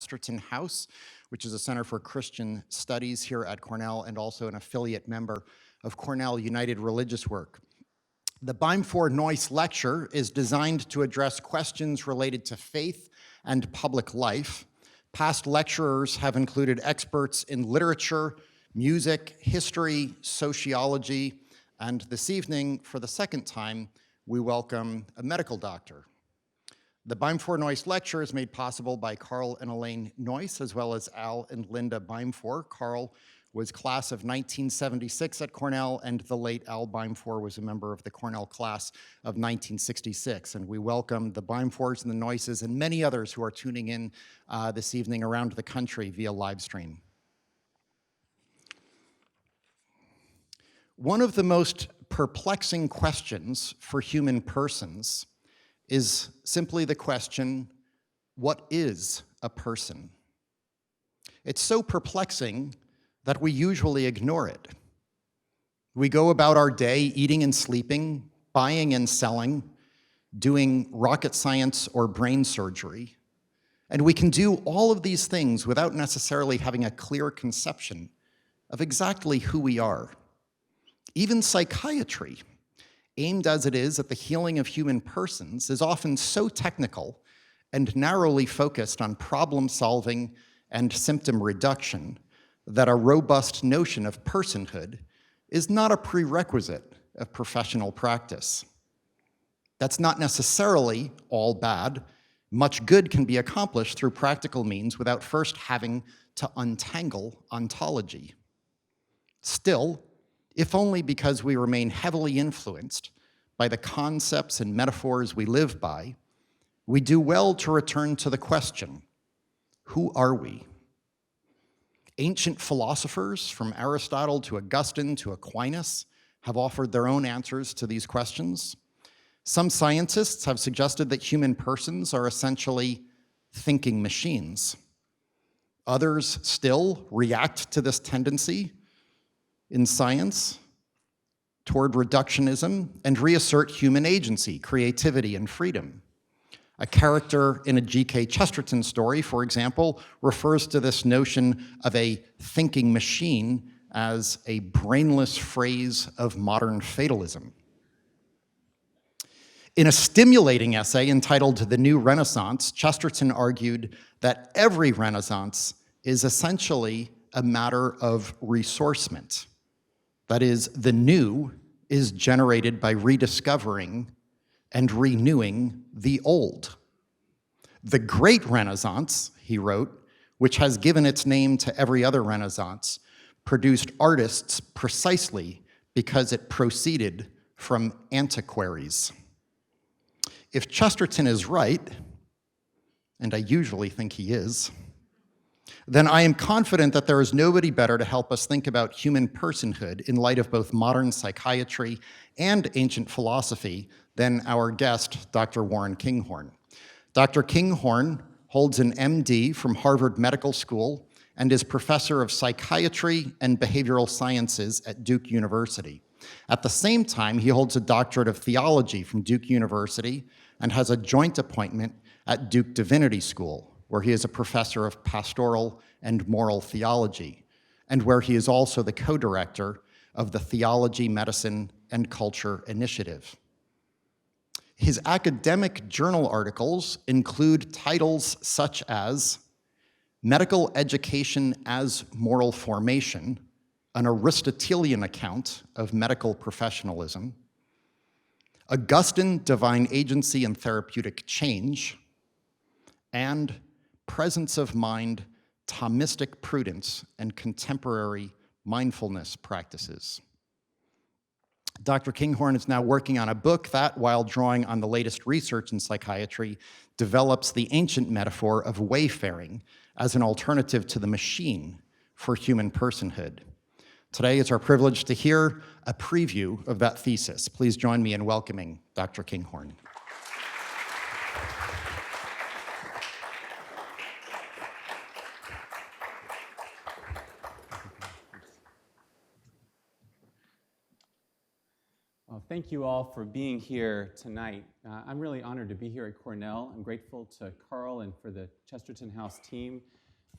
Chesterton House, which is a Center for Christian Studies here at Cornell and also an affiliate member of Cornell United Religious Work. The Beimfohr-Neuss Lecture is designed to address questions related to faith and public life. Past lecturers have included experts in literature, music, history, sociology, and this evening, for the second time, we welcome a medical doctor. The Beimfohr-Neuss Lecture is made possible by Carl and Elaine Neuss, as well as Al and Linda Beimfohr. Carl was class of 1976 at Cornell, and the late Al Beimfohr was a member of the Cornell class of 1966. And we welcome the Beimfohrs and the Neusses and many others who are tuning in this evening around the country via live stream. One of the most perplexing questions for human persons is simply the question, what is a person? It's so perplexing that we usually ignore it. We go about our day eating and sleeping, buying and selling, doing rocket science or brain surgery, and we can do all of these things without necessarily having a clear conception of exactly who we are. Even psychiatry, aimed as it is at the healing of human persons, is often so technical and narrowly focused on problem solving and symptom reduction that a robust notion of personhood is not a prerequisite of professional practice. That's not necessarily all bad. Much good can be accomplished through practical means without first having to untangle ontology. Still, if only because we remain heavily influenced by the concepts and metaphors we live by, we do well to return to the question, who are we? Ancient philosophers, from Aristotle to Augustine to Aquinas, have offered their own answers to these questions. Some scientists have suggested that human persons are essentially thinking machines. Others still react to this tendency in science toward reductionism and reassert human agency, creativity, and freedom. A character in a G.K. Chesterton story, for example, refers to this notion of a thinking machine as a brainless phrase of modern fatalism. In a stimulating essay entitled The New Renaissance, Chesterton argued that every Renaissance is essentially a matter of resourcement. That is, the new is generated by rediscovering and renewing the old. The Great Renaissance, he wrote, which has given its name to every other Renaissance, produced artists precisely because it proceeded from antiquaries. If Chesterton is right, and I usually think he is, then I am confident that there is nobody better to help us think about human personhood in light of both modern psychiatry and ancient philosophy than our guest, Dr. Warren Kinghorn. Dr. Kinghorn holds an MD from Harvard Medical School and is professor of psychiatry and behavioral sciences at Duke University. At the same time, he holds a doctorate of theology from Duke University and has a joint appointment at Duke Divinity School, where he is a professor of pastoral and moral theology, and where he is also the co-director of the Theology, Medicine, and Culture Initiative. His academic journal articles include titles such as Medical Education as Moral Formation, an Aristotelian account of medical professionalism, Augustine, Divine Agency and Therapeutic Change, and Presence of Mind, Thomistic Prudence, and Contemporary Mindfulness Practices. Dr. Kinghorn is now working on a book that, while drawing on the latest research in psychiatry, develops the ancient metaphor of wayfaring as an alternative to the machine for human personhood. Today, it's our privilege to hear a preview of that thesis. Please join me in welcoming Dr. Kinghorn. Thank you all for being here tonight. I'm really honored to be here at Cornell. I'm grateful to Carl and for the Chesterton House team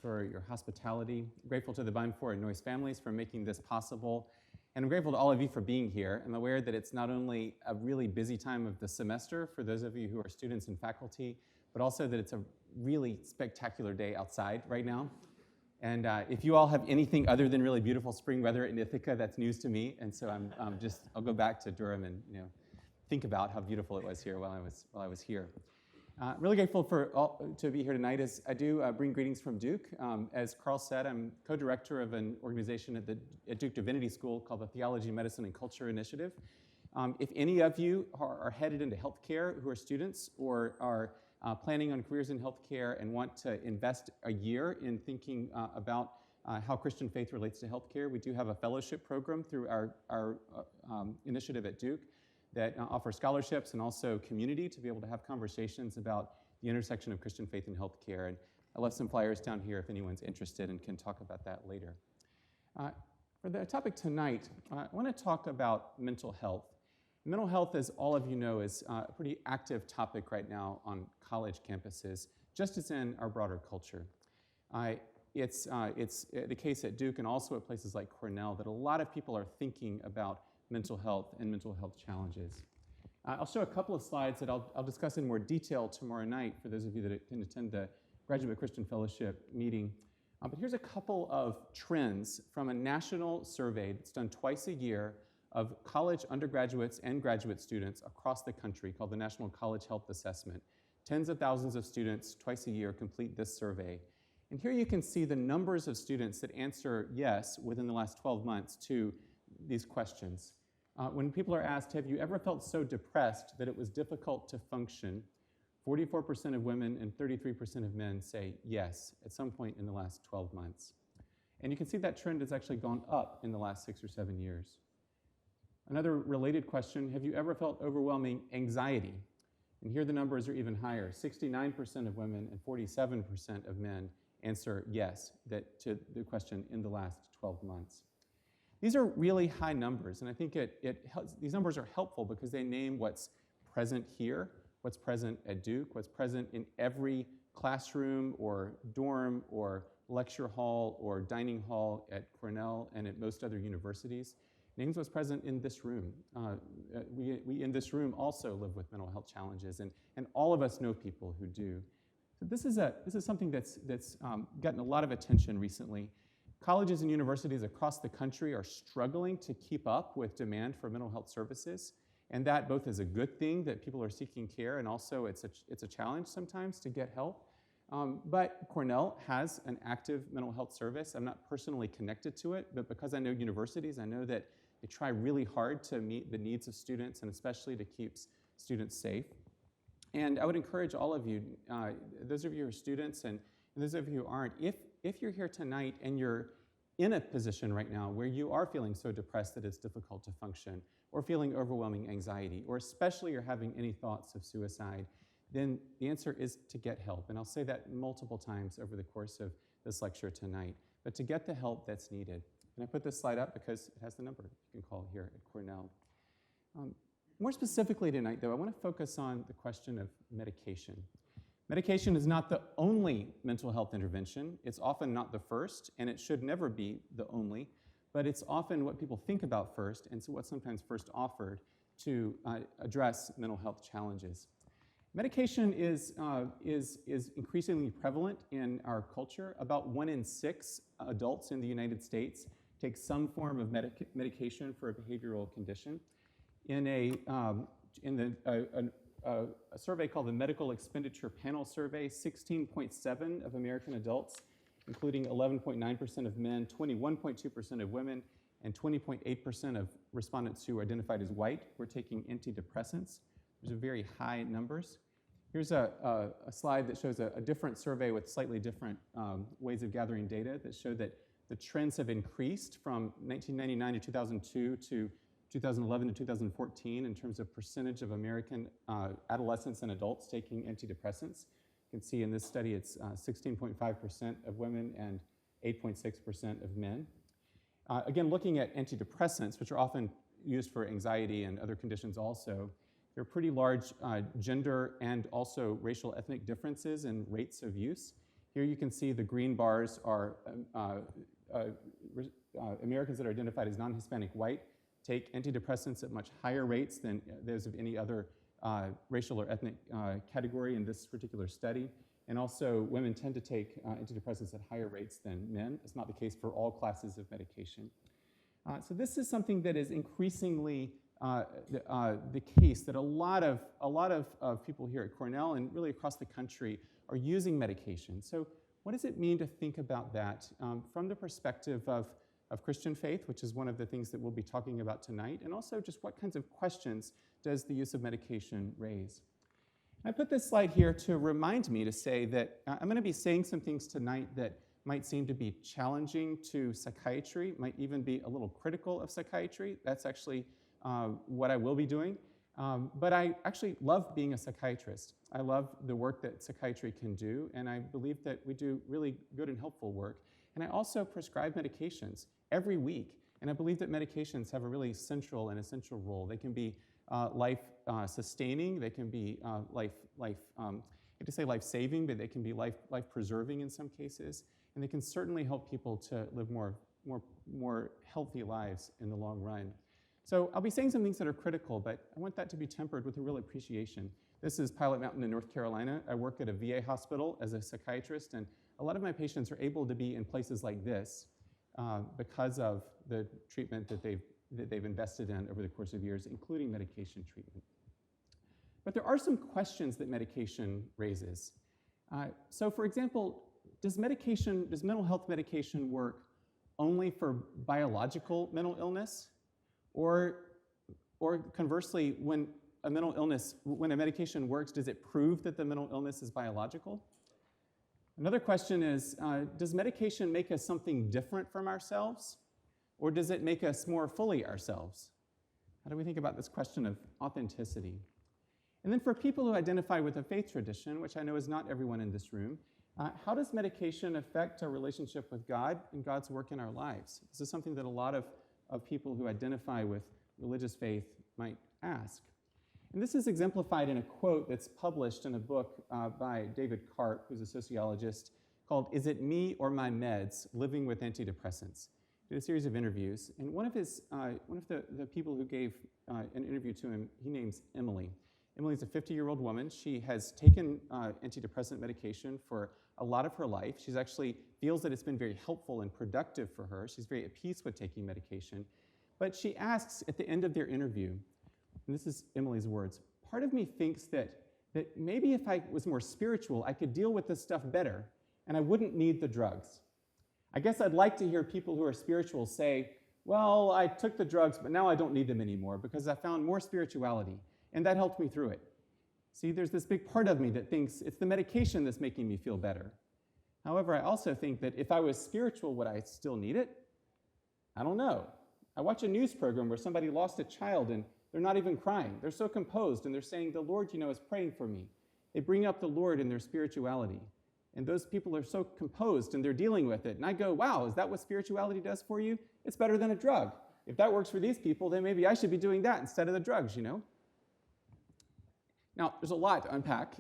for your hospitality. I'm grateful to the Beimfohr-Neuss families for making this possible. And I'm grateful to all of you for being here. I'm aware that it's not only a really busy time of the semester for those of you who are students and faculty, but also that it's a really spectacular day outside right now. And if you all have anything other than really beautiful spring weather in Ithaca, that's news to me. And so I'll go back to Durham and think about how beautiful it was here while I was here. Really grateful to be here tonight. As I do bring greetings from Duke. As Carl said, I'm co-director of an organization at Duke Divinity School called the Theology, Medicine, and Culture Initiative. If any of you are headed into healthcare who are students or are planning on careers in healthcare and want to invest a year in thinking about how Christian faith relates to healthcare, we do have a fellowship program through our initiative at Duke that offers scholarships and also community to be able to have conversations about the intersection of Christian faith and healthcare. And I left some flyers down here if anyone's interested and can talk about that later. For the topic tonight, I want to talk about mental health. Mental health, as all of you know, is a pretty active topic right now on college campuses, just as in our broader culture. It's the case at Duke and also at places like Cornell that a lot of people are thinking about mental health and mental health challenges. I'll show a couple of slides that I'll discuss in more detail tomorrow night for those of you that can attend the Graduate Christian Fellowship meeting. But here's a couple of trends from a national survey that's done twice a year of college undergraduates and graduate students across the country called the National College Health Assessment. Tens of thousands of students twice a year complete this survey. And here you can see the numbers of students that answer yes within the last 12 months to these questions. When people are asked, have you ever felt so depressed that it was difficult to function? 44% of women and 33% of men say yes at some point in the last 12 months. And you can see that trend has actually gone up in the last 6 or 7 years. Another related question, have you ever felt overwhelming anxiety? And here the numbers are even higher. 69% of women and 47% of men answer yes to the question in the last 12 months. These are really high numbers, and I think these numbers are helpful because they name what's present here, what's present at Duke, what's present in every classroom or dorm or lecture hall or dining hall at Cornell and at most other universities. Names what's present in this room. We in this room also live with mental health challenges, and all of us know people who do. So this is something that's gotten a lot of attention recently. Colleges and universities across the country are struggling to keep up with demand for mental health services, and that both is a good thing that people are seeking care, and also it's a challenge sometimes to get help. But Cornell has an active mental health service. I'm not personally connected to it, but because I know universities, I know that they try really hard to meet the needs of students and especially to keep students safe. And I would encourage all of you, those of you who are students and those of you who aren't, if you're here tonight and you're in a position right now where you are feeling so depressed that it's difficult to function, or feeling overwhelming anxiety, or especially you're having any thoughts of suicide, then the answer is to get help. And I'll say that multiple times over the course of this lecture tonight, but to get the help that's needed. And I put this slide up because it has the number you can call here at Cornell. More specifically tonight, though, I want to focus on the question of medication. Medication is not the only mental health intervention. It's often not the first, and it should never be the only, but it's often what people think about first, and so what's sometimes first offered to address mental health challenges. Medication is increasingly prevalent in our culture. About 1 in 6 adults in the United States take some form of medication for a behavioral condition. In a survey called the Medical Expenditure Panel Survey, 16.7% of American adults, including 11.9% of men, 21.2% of women, and 20.8% of respondents who identified as white were taking antidepressants. Those are very high numbers. Here's a slide that shows a different survey with slightly different ways of gathering data that show that the trends have increased from 1999 to 2002 to 2011 to 2014 in terms of percentage of American adolescents and adults taking antidepressants. You can see in this study it's 16.5% of women and 8.6% of men. Again, looking at antidepressants, which are often used for anxiety and other conditions also. There are pretty large gender and also racial ethnic differences in rates of use. Here you can see the green bars are Americans that are identified as non-Hispanic white take antidepressants at much higher rates than those of any other racial or ethnic category in this particular study. And also, women tend to take antidepressants at higher rates than men. It's not the case for all classes of medication. So this is something that is increasingly the case, that a lot of people here at Cornell and really across the country are using medication. So what does it mean to think about that from the perspective of Christian faith, which is one of the things that we'll be talking about tonight, and also just what kinds of questions does the use of medication raise? I put this slide here to remind me to say that I'm going to be saying some things tonight that might seem to be challenging to psychiatry, might even be a little critical of psychiatry. That's actually what I will be doing. But I actually love being a psychiatrist. I love the work that psychiatry can do, and I believe that we do really good and helpful work. And I also prescribe medications every week, and I believe that medications have a really central and essential role. They can be life-sustaining, they can be I hate to say life-saving, but they can be life-preserving in some cases, and they can certainly help people to live more healthy lives in the long run. So I'll be saying some things that are critical, but I want that to be tempered with a real appreciation. This is Pilot Mountain in North Carolina. I work at a VA hospital as a psychiatrist, and a lot of my patients are able to be in places like this because of the treatment that they've invested in over the course of years, including medication treatment. But there are some questions that medication raises. So for example, does mental health medication work only for biological mental illness? Or conversely, when a medication works, does it prove that the mental illness is biological? Another question is, does medication make us something different from ourselves? Or does it make us more fully ourselves? How do we think about this question of authenticity? And then for people who identify with a faith tradition, which I know is not everyone in this room, how does medication affect our relationship with God and God's work in our lives? This is something that a lot of people who identify with religious faith might ask. And this is exemplified in a quote that's published in a book by David Karp, who's a sociologist, called "Is It Me or My Meds? Living with Antidepressants." He did a series of interviews, and one of the people who gave an interview to him, he names Emily. Emily's a 50-year-old woman. She has taken antidepressant medication for a lot of her life. She's actually feels that it's been very helpful and productive for her. She's very at peace with taking medication. But she asks at the end of their interview, and this is Emily's words, part of me thinks that maybe if I was more spiritual, I could deal with this stuff better, and I wouldn't need the drugs. I guess I'd like to hear people who are spiritual say, well, I took the drugs, but now I don't need them anymore because I found more spirituality, and that helped me through it. See, there's this big part of me that thinks it's the medication that's making me feel better. However, I also think that if I was spiritual, would I still need it? I don't know. I watch a news program where somebody lost a child and they're not even crying. They're so composed and they're saying, the Lord, is praying for me. They bring up the Lord in their spirituality. And those people are so composed and they're dealing with it. And I go, wow, is that what spirituality does for you? It's better than a drug. If that works for these people, then maybe I should be doing that instead of the drugs, Now, there's a lot to unpack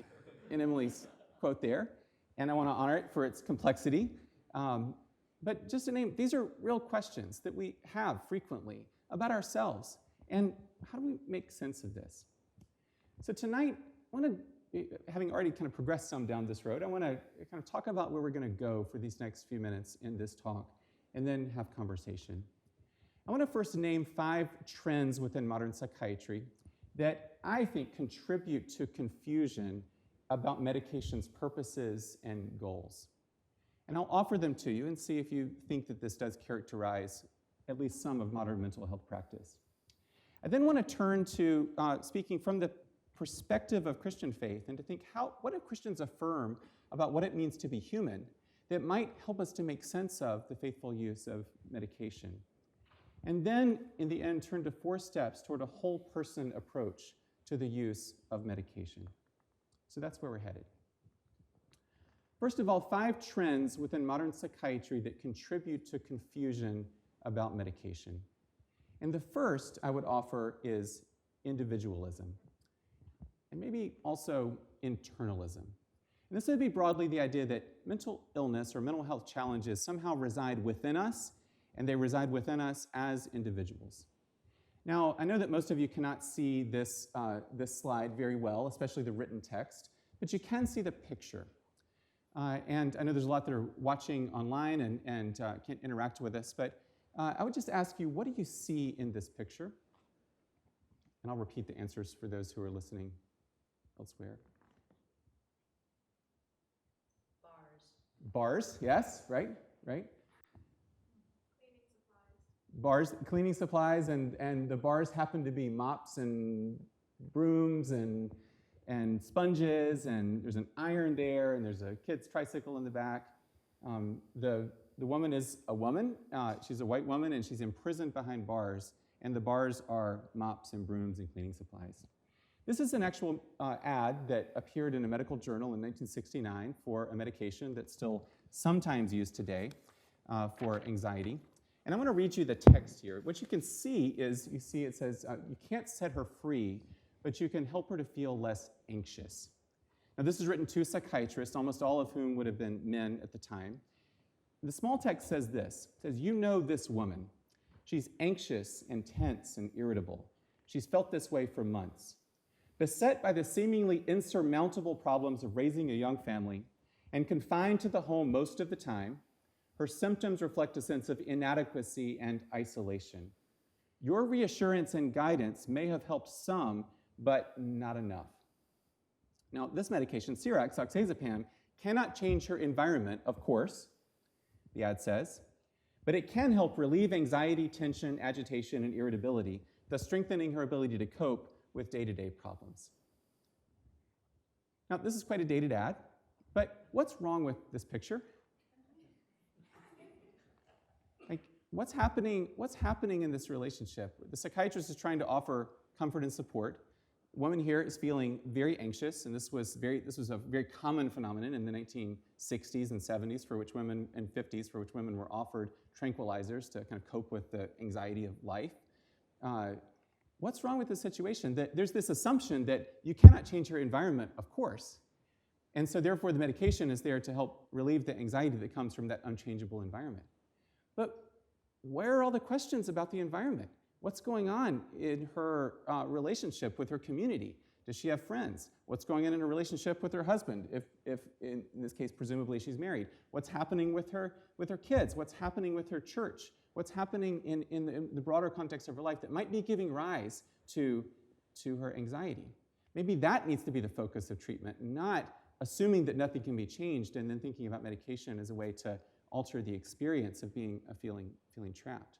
in Emily's quote there, and I want to honor it for its complexity. But just to name, these are real questions that we have frequently about ourselves. And how do we make sense of this? So tonight, having already kind of progressed some down this road, I want to kind of talk about where we're going to go for these next few minutes in this talk, and then have conversation. I want to first name 5 trends within modern psychiatry that I think contribute to confusion about medication's purposes and goals. And I'll offer them to you and see if you think that this does characterize at least some of modern mental health practice. I then want to turn to speaking from the perspective of Christian faith and to think what do Christians affirm about what it means to be human that might help us to make sense of the faithful use of medication. And then, in the end, turn to 4 steps toward a whole person approach to the use of medication. So that's where we're headed. First of all, 5 trends within modern psychiatry that contribute to confusion about medication. And the first I would offer is individualism, and maybe also internalism. And this would be broadly the idea that mental illness or mental health challenges somehow reside within us, and they reside within us as individuals. Now, I know that most of you cannot see this slide very well, especially the written text, but you can see the picture. And I know there's a lot that are watching online and can't interact with us, but I would just ask you, what do you see in this picture? And I'll repeat the answers for those who are listening elsewhere. Bars, yes, right. Cleaning supplies, and the bars happen to be mops and brooms and sponges, and there's an iron there, and there's a kid's tricycle in the back. The woman is a woman. She's a white woman, and she's imprisoned behind bars, and the bars are mops and brooms and cleaning supplies. This is an actual ad that appeared in a medical journal in 1969 for a medication that's still sometimes used today for anxiety. And I'm going to read you the text here. What you can see is, it says, you can't set her free, but you can help her to feel less anxious. Now, this is written to psychiatrists, almost all of whom would have been men at the time. The small text says this. It says, you know this woman. She's anxious and tense and irritable. She's felt this way for months. Beset by the seemingly insurmountable problems of raising a young family and confined to the home most of the time, her symptoms reflect a sense of inadequacy and isolation. Your reassurance and guidance may have helped some, but not enough. Now, this medication, Ciarex, oxazepam, cannot change her environment, of course, the ad says, but it can help relieve anxiety, tension, agitation, and irritability, thus strengthening her ability to cope with day-to-day problems. Now, this is quite a dated ad, but what's wrong with this picture? Like, what's happening in this relationship? The psychiatrist is trying to offer comfort and support. The woman here is feeling very anxious, and this was a very common phenomenon in the 1960s and 70s for which women, and 50s for which women were offered tranquilizers to kind of cope with the anxiety of life. What's wrong with this situation? That there's this assumption that you cannot change your environment, of course, and so therefore the medication is there to help relieve the anxiety that comes from that unchangeable environment. But where are all the questions about the environment? What's going on in her relationship with her community? Does she have friends? What's going on in her relationship with her husband, if in this case, presumably she's married? What's happening with her kids? What's happening with her church? What's happening in the broader context of her life that might be giving rise to her anxiety? Maybe that needs to be the focus of treatment, not assuming that nothing can be changed and then thinking about medication as a way to alter the experience of feeling trapped.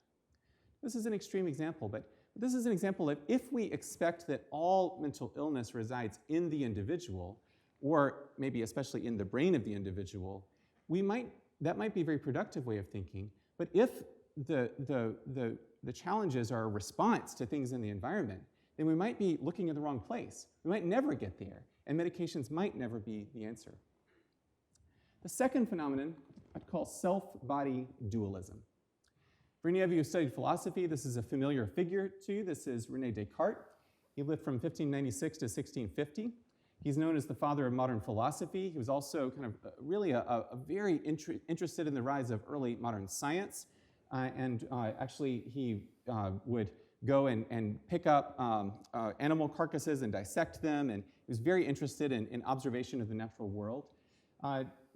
This is an extreme example, but this is an example of if we expect that all mental illness resides in the individual, or maybe especially in the brain of the individual, that might be a very productive way of thinking. But if the challenges are a response to things in the environment, then we might be looking in the wrong place. We might never get there, and medications might never be the answer. The second phenomenon I'd call self-body dualism. For any of you who studied philosophy, this is a familiar figure to you. This is René Descartes. He lived from 1596 to 1650. He's known as the father of modern philosophy. He was also kind of really a very interested in the rise of early modern science. Actually, he would go and pick up animal carcasses and dissect them, and he was very interested in observation of the natural world.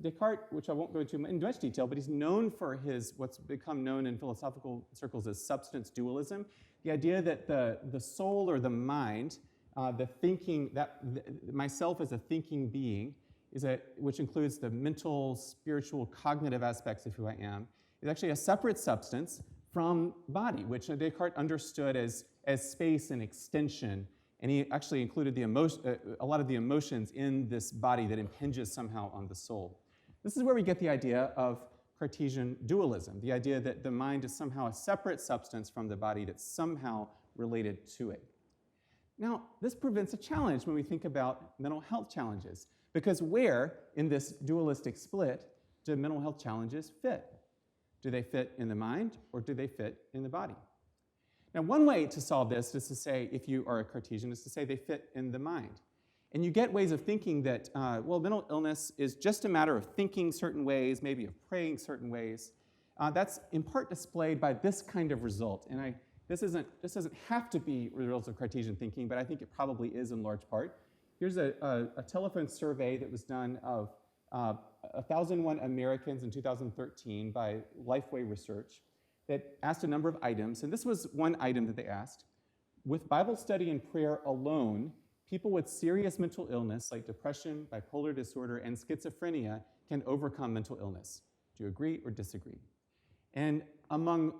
Descartes, which I won't go into in much detail, but he's known for what's become known in philosophical circles as substance dualism, the idea that the soul or the mind, the thinking, myself as a thinking being, which includes the mental, spiritual, cognitive aspects of who I am, is actually a separate substance from body, which Descartes understood as space and extension. And he actually included a lot of the emotions in this body that impinges somehow on the soul. This is where we get the idea of Cartesian dualism, the idea that the mind is somehow a separate substance from the body that's somehow related to it. Now, this presents a challenge when we think about mental health challenges, because where in this dualistic split do mental health challenges fit? Do they fit in the mind, or do they fit in the body? Now, one way to solve this is to say, if you are a Cartesian, is to say they fit in the mind. And you get ways of thinking that, well, mental illness is just a matter of thinking certain ways, maybe of praying certain ways. That's in part displayed by this kind of result. And this doesn't have to be results of Cartesian thinking, but I think it probably is in large part. Here's a telephone survey that was done of 1,001 Americans in 2013 by Lifeway Research that asked a number of items. And this was one item that they asked. With Bible study and prayer alone, people with serious mental illness like depression, bipolar disorder, and schizophrenia can overcome mental illness. Do you agree or disagree? And among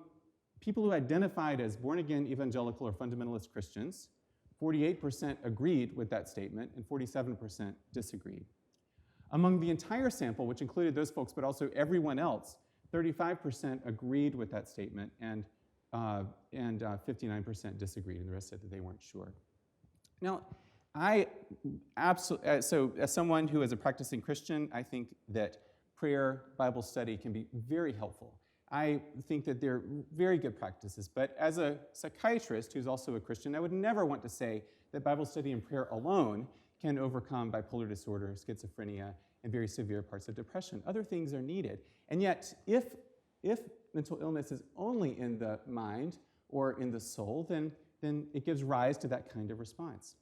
people who identified as born-again evangelical or fundamentalist Christians, 48% agreed with that statement and 47% disagreed. Among the entire sample, which included those folks but also everyone else, 35% agreed with that statement and 59% disagreed, and the rest said that they weren't sure. Now, so as someone who is a practicing Christian, I think that prayer, Bible study can be very helpful. I think that they're very good practices, but as a psychiatrist who's also a Christian, I would never want to say that Bible study and prayer alone can overcome bipolar disorder, schizophrenia, and very severe parts of depression. Other things are needed. And yet, if mental illness is only in the mind or in the soul, then it gives rise to that kind of response.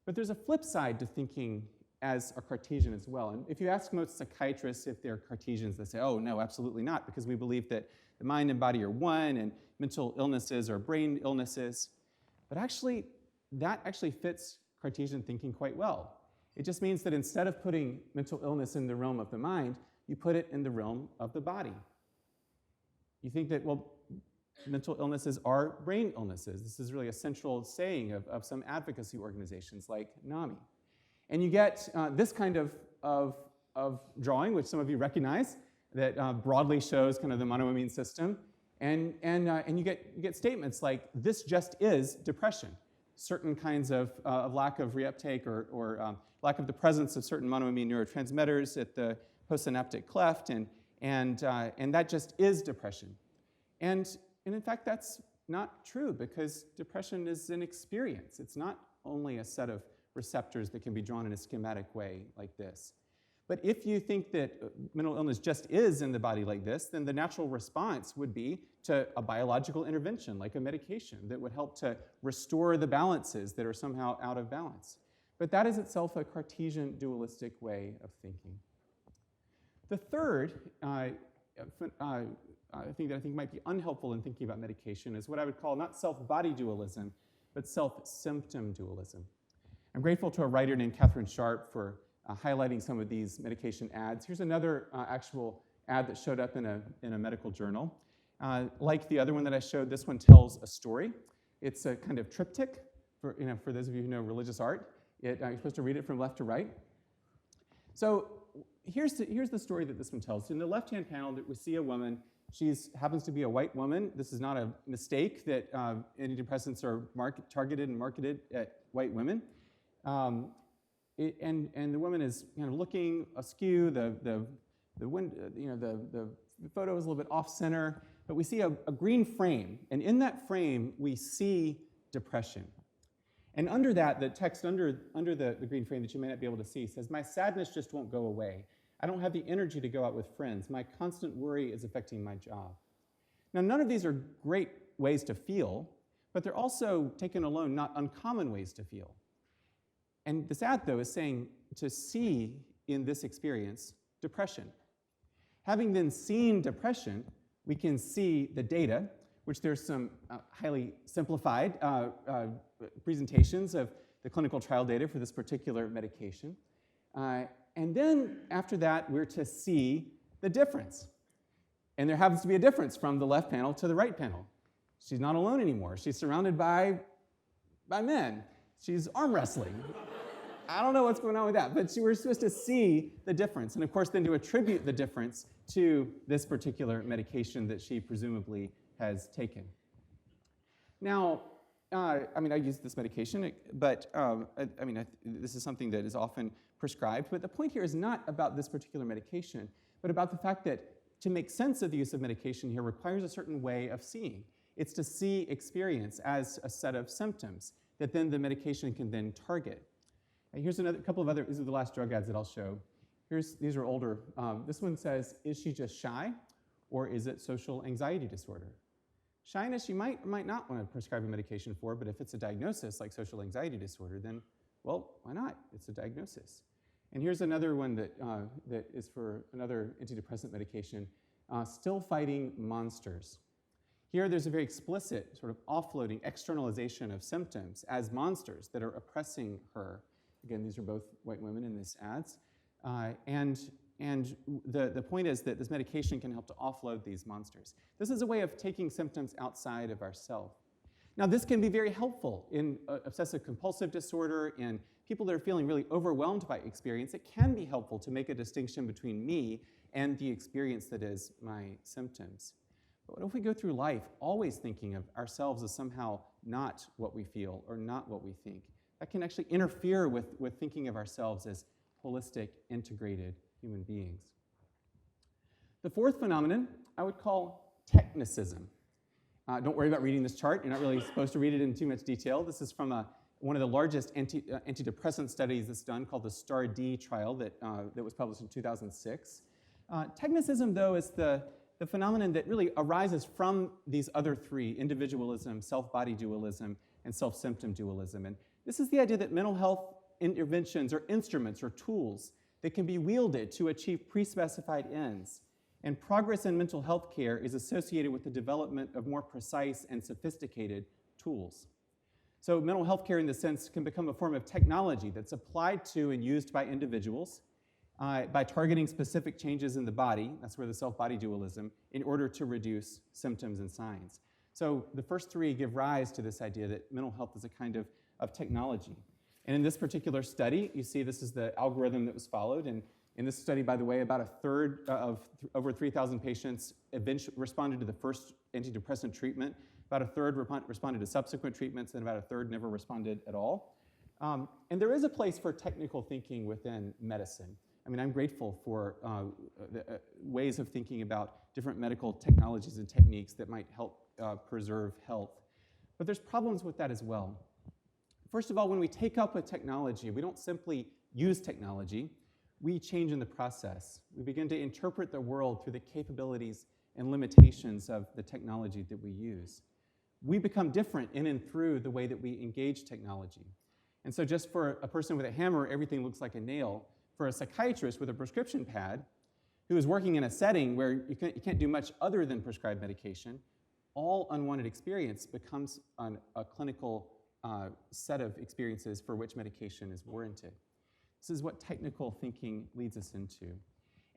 But there's a flip side to thinking as a Cartesian as well. And if you ask most psychiatrists if they're Cartesians, they say, oh, no, absolutely not, because we believe that the mind and body are one, and mental illnesses are brain illnesses. But actually, that actually fits Cartesian thinking quite well. It just means that instead of putting mental illness in the realm of the mind, you put it in the realm of the body. You think that, well, mental illnesses are brain illnesses. This is really a central saying of some advocacy organizations like NAMI. And you get this kind of drawing, which some of you recognize, that broadly shows kind of the monoamine system. And you get statements like, this just is depression. Certain kinds of lack of reuptake or lack of the presence of certain monoamine neurotransmitters at the postsynaptic cleft, and that just is depression. And in fact, that's not true, because depression is an experience. It's not only a set of receptors that can be drawn in a schematic way like this. But if you think that mental illness just is in the body like this, then the natural response would be to a biological intervention, like a medication, that would help to restore the balances that are somehow out of balance. But that is itself a Cartesian dualistic way of thinking. The third thing that I think might be unhelpful in thinking about medication is what I would call not self-body dualism, but self-symptom dualism. I'm grateful to a writer named Catherine Sharp for highlighting some of these medication ads. Here's another actual ad that showed up in a medical journal. Like the other one that I showed, this one tells a story. It's a kind of triptych for those of you who know religious art. You're supposed to read it from left to right. So here's the story that this one tells. In the left-hand panel, we see a woman. She happens to be a white woman. This is not a mistake that antidepressants are targeted and marketed at white women. And the woman is kind of looking askew. The photo is a little bit off-center, but we see a green frame, and in that frame we see depression. And under that, the text under the green frame that you may not be able to see says, "My sadness just won't go away. I don't have the energy to go out with friends. My constant worry is affecting my job." Now, none of these are great ways to feel, but they're also, taken alone, not uncommon ways to feel. And this ad, though, is saying to see in this experience depression. Having then seen depression, we can see the data, which there's some highly simplified presentations of the clinical trial data for this particular medication. And then after that, we're to see the difference. And there happens to be a difference from the left panel to the right panel. She's not alone anymore. She's surrounded by men. She's arm wrestling. I don't know what's going on with that, but we're supposed to see the difference. And of course, then to attribute the difference to this particular medication that she presumably has taken. Now, I use this medication, but this is something that is often prescribed. But the point here is not about this particular medication, but about the fact that to make sense of the use of medication here requires a certain way of seeing. It's to see experience as a set of symptoms that then the medication can then target. And here's a couple of other, these are the last drug ads that I'll show. These are older. This one says, is she just shy, or is it social anxiety disorder? Shyness, you might or might not want to prescribe a medication for, but if it's a diagnosis like social anxiety disorder, then, well, why not? It's a diagnosis. And here's another one that is for another antidepressant medication, still fighting monsters. Here, there's a very explicit sort of offloading, externalization of symptoms as monsters that are oppressing her. Again, these are both white women in these ads. And the point is that this medication can help to offload these monsters. This is a way of taking symptoms outside of ourselves. Now, this can be very helpful in obsessive-compulsive disorder, in people that are feeling really overwhelmed by experience. It can be helpful to make a distinction between me and the experience that is my symptoms. But what if we go through life always thinking of ourselves as somehow not what we feel or not what we think? That can actually interfere with thinking of ourselves as holistic, integrated human beings. The fourth phenomenon I would call technicism. Don't worry about reading this chart. You're not really supposed to read it in too much detail. This is from one of the largest antidepressant studies that's done called the STAR-D trial that was published in 2006. Technicism, though, is the phenomenon that really arises from these other three: individualism, self-body dualism, and self-symptom dualism. And this is the idea that mental health interventions are instruments or tools that can be wielded to achieve pre-specified ends. And progress in mental health care is associated with the development of more precise and sophisticated tools. So mental health care, in this sense, can become a form of technology that's applied to and used by individuals by targeting specific changes in the body, that's where the self-body dualism, in order to reduce symptoms and signs. So the first three give rise to this idea that mental health is a kind of technology. And in this particular study, you see this is the algorithm that was followed. And in this study, by the way, about a third of over 3,000 patients responded to the first antidepressant treatment. About a third responded to subsequent treatments, and about a third never responded at all. And there is a place for technical thinking within medicine. I mean, I'm grateful for ways of thinking about different medical technologies and techniques that might help preserve health. But there's problems with that as well. First of all, when we take up with technology, we don't simply use technology. We change in the process. We begin to interpret the world through the capabilities and limitations of the technology that we use. We become different in and through the way that we engage technology. And so just for a person with a hammer, everything looks like a nail. For a psychiatrist with a prescription pad who is working in a setting where you can't do much other than prescribe medication, all unwanted experience becomes a clinical set of experiences for which medication is warranted. This is what technical thinking leads us into.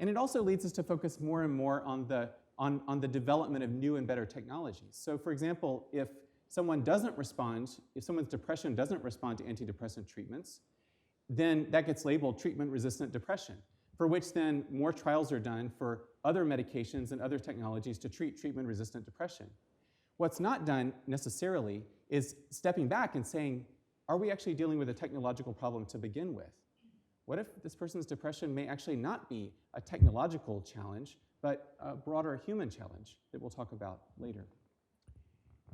And it also leads us to focus more and more on the development of new and better technologies. So for example, if someone's depression doesn't respond to antidepressant treatments, then that gets labeled treatment-resistant depression, for which then more trials are done for other medications and other technologies to treat treatment-resistant depression. What's not done necessarily is stepping back and saying, are we actually dealing with a technological problem to begin with? What if this person's depression may actually not be a technological challenge, but a broader human challenge that we'll talk about later?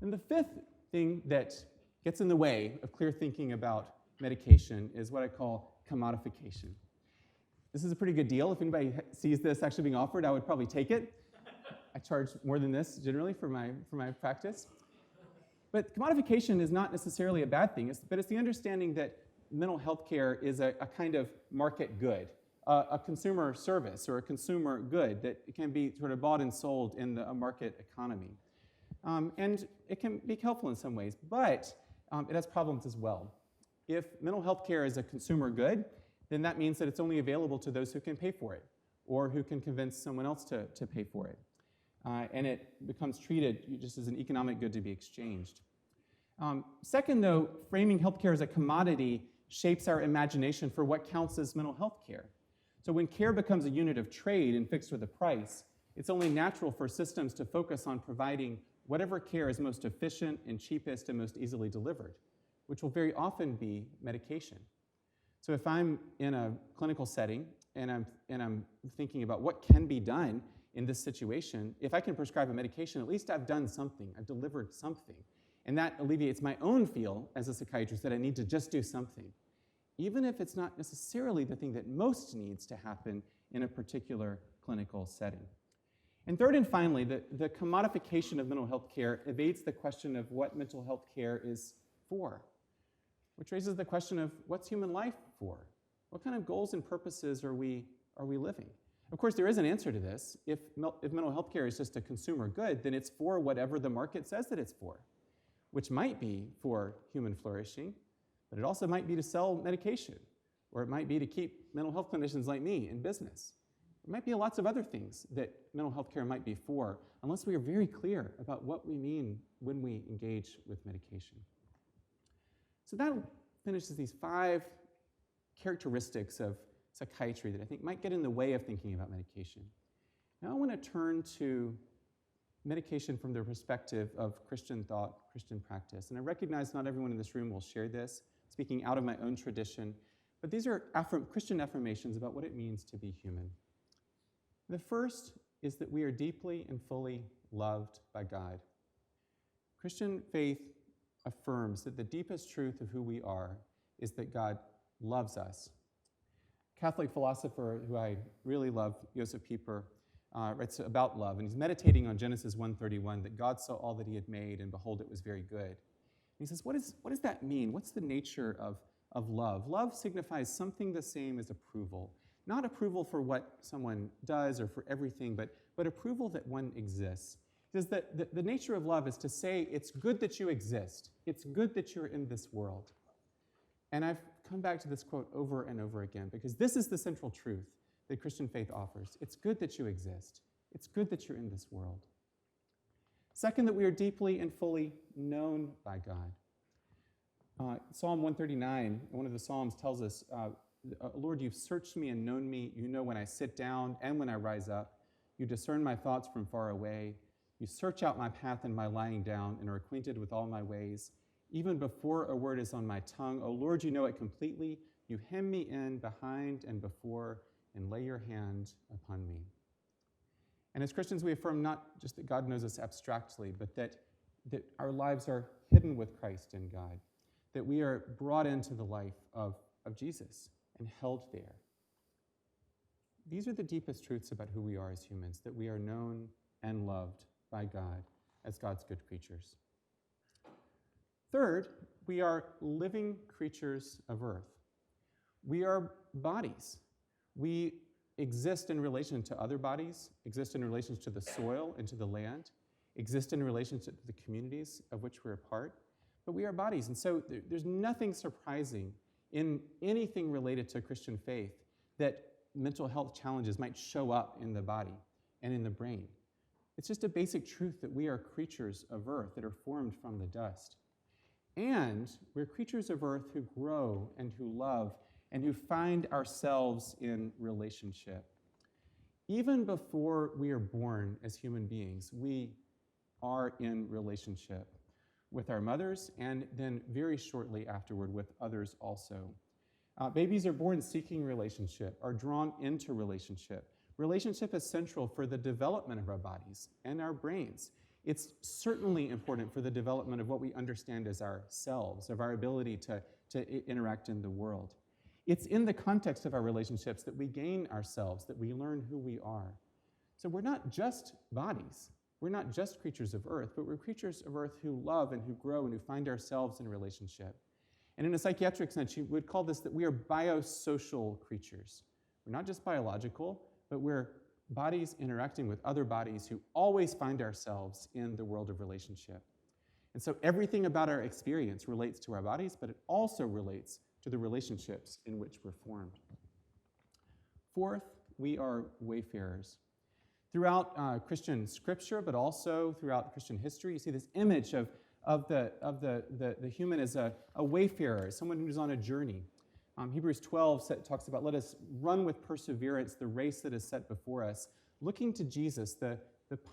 And the fifth thing that gets in the way of clear thinking about medication is what I call commodification. This is a pretty good deal. If anybody sees this actually being offered, I would probably take it. I charge more than this generally for my practice. But commodification is not necessarily a bad thing, but it's the understanding that mental health care is a kind of market good, a consumer service or a consumer good that can be sort of bought and sold in a market economy. And it can be helpful in some ways, but it has problems as well. If mental health care is a consumer good, then that means that it's only available to those who can pay for it or who can convince someone else to pay for it. And it becomes treated just as an economic good to be exchanged. Second, though, framing healthcare as a commodity shapes our imagination for what counts as mental health care. So when care becomes a unit of trade and fixed with a price, it's only natural for systems to focus on providing whatever care is most efficient and cheapest and most easily delivered, which will very often be medication. So if I'm in a clinical setting and I'm thinking about what can be done in this situation, if I can prescribe a medication, at least I've done something, I've delivered something. And that alleviates my own feel as a psychiatrist that I need to just do something, even if it's not necessarily the thing that most needs to happen in a particular clinical setting. And third and finally, the commodification of mental health care evades the question of what mental health care is for, which raises the question of what's human life for? What kind of goals and purposes are we living? Of course, there is an answer to this. If mental health care is just a consumer good, then it's for whatever the market says that it's for, which might be for human flourishing, but it also might be to sell medication, or it might be to keep mental health clinicians like me in business. There might be lots of other things that mental health care might be for, unless we are very clear about what we mean when we engage with medication. So that finishes these 5 characteristics of psychiatry that I think might get in the way of thinking about medication. Now I want to turn to medication from the perspective of Christian thought, Christian practice. And I recognize not everyone in this room will share this, speaking out of my own tradition, but these are Christian affirmations about what it means to be human. The first is that we are deeply and fully loved by God. Christian faith affirms that the deepest truth of who we are is that God loves us. Catholic philosopher who I really love, Joseph Pieper, writes about love, and he's meditating on Genesis 1:31, that God saw all that he had made, and behold, it was very good. And he says, what does that mean? What's the nature of love? Love signifies something the same as approval. Not approval for what someone does or for everything, but approval that one exists. He says that the nature of love is to say, it's good that you exist. It's good that you're in this world. And I've come back to this quote over and over again, because this is the central truth that Christian faith offers. It's good that you exist. It's good that you're in this world. Second, that we are deeply and fully known by God. Psalm 139, one of the Psalms, tells us, Lord, you've searched me and known me. You know when I sit down and when I rise up. You discern my thoughts from far away. You search out my path and my lying down and are acquainted with all my ways. Even before a word is on my tongue, O Lord, you know it completely. You hem me in behind and before and lay your hand upon me. And as Christians, we affirm not just that God knows us abstractly, but that our lives are hidden with Christ in God, that we are brought into the life of Jesus and held there. These are the deepest truths about who we are as humans, that we are known and loved by God as God's good creatures. Third, we are living creatures of earth. We are bodies. We exist in relation to other bodies, exist in relation to the soil and to the land, exist in relationship to the communities of which we're a part, but we are bodies. And so there's nothing surprising in anything related to Christian faith that mental health challenges might show up in the body and in the brain. It's just a basic truth that we are creatures of earth that are formed from the dust. And we're creatures of earth who grow and who love and who find ourselves in relationship. Even before we are born as human beings, we are in relationship with our mothers and then very shortly afterward with others also. Babies are born seeking relationship, are drawn into relationship. Relationship is central for the development of our bodies and our brains. It's certainly important for the development of what we understand as ourselves, of our ability to interact in the world. It's in the context of our relationships that we gain ourselves, that we learn who we are. So we're not just bodies. We're not just creatures of earth, but we're creatures of earth who love and who grow and who find ourselves in relationship. And in a psychiatric sense, you would call this that we are biosocial creatures. We're not just biological, but we're bodies interacting with other bodies who always find ourselves in the world of relationship. And so everything about our experience relates to our bodies, but it also relates to the relationships in which we're formed. Fourth, we are wayfarers. Throughout Christian scripture, but also throughout Christian history, you see this image of the human as a wayfarer, someone who's on a journey. Hebrews 12 talks about, let us run with perseverance the race that is set before us, looking to Jesus, the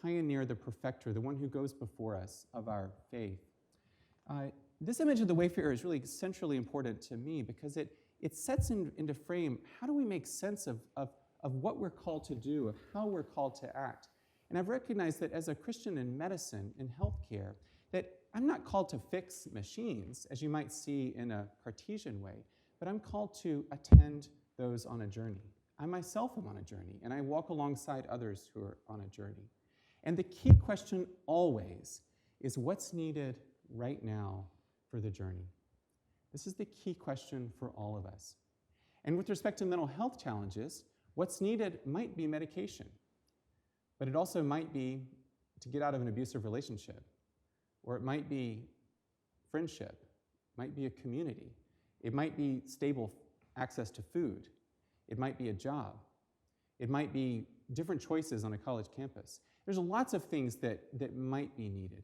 pioneer, the perfecter, the one who goes before us of our faith. This image of the wayfarer is really centrally important to me because it sets into frame how do we make sense of what we're called to do, of how we're called to act. And I've recognized that as a Christian in medicine, in healthcare, that I'm not called to fix machines, as you might see in a Cartesian way, but I'm called to attend those on a journey. I myself am on a journey, and I walk alongside others who are on a journey. And the key question always is what's needed right now for the journey? This is the key question for all of us. And with respect to mental health challenges, what's needed might be medication, but it also might be to get out of an abusive relationship, or it might be friendship, it might be a community, it might be stable access to food, it might be a job, it might be different choices on a college campus. There's lots of things that might be needed.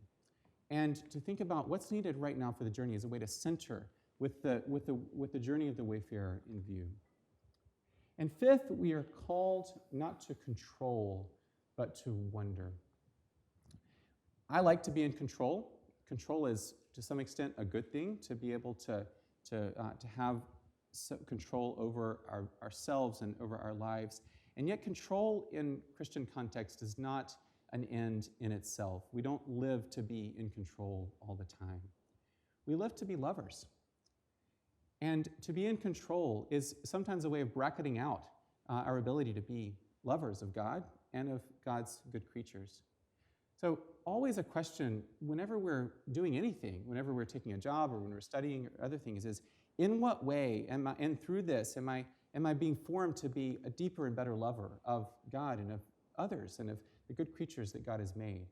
And to think about what's needed right now for the journey is a way to center with the journey of the wayfarer in view. And fifth, we are called not to control, but to wonder. I like to be in control. Control is, to some extent, a good thing, to be able to have control over ourselves and over our lives. And yet control in Christian context is not an end in itself. We don't live to be in control all the time. We live to be lovers. And to be in control is sometimes a way of bracketing out our ability to be lovers of God and of God's good creatures. So always a question, whenever we're doing anything, whenever we're taking a job or when we're studying or other things, is in what way am I, and through this, am I being formed to be a deeper and better lover of God and of others and of the good creatures that God has made?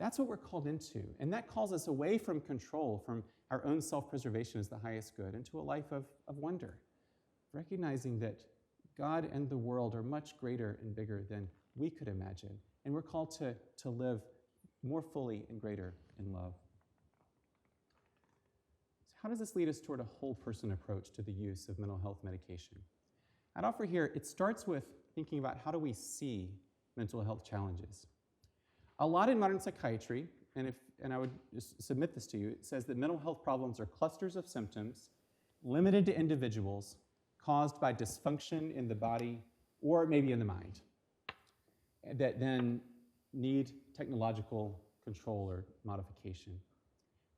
That's what we're called into. And that calls us away from control, from our own self-preservation as the highest good, into a life of wonder, recognizing that God and the world are much greater and bigger than we could imagine. And we're called to live more fully and greater in love. So how does this lead us toward a whole person approach to the use of mental health medication? I'd offer here, it starts with thinking about how do we see mental health challenges. A lot in modern psychiatry, and I would just submit this to you, it says that mental health problems are clusters of symptoms limited to individuals caused by dysfunction in the body or maybe in the mind that then need technological control or modification.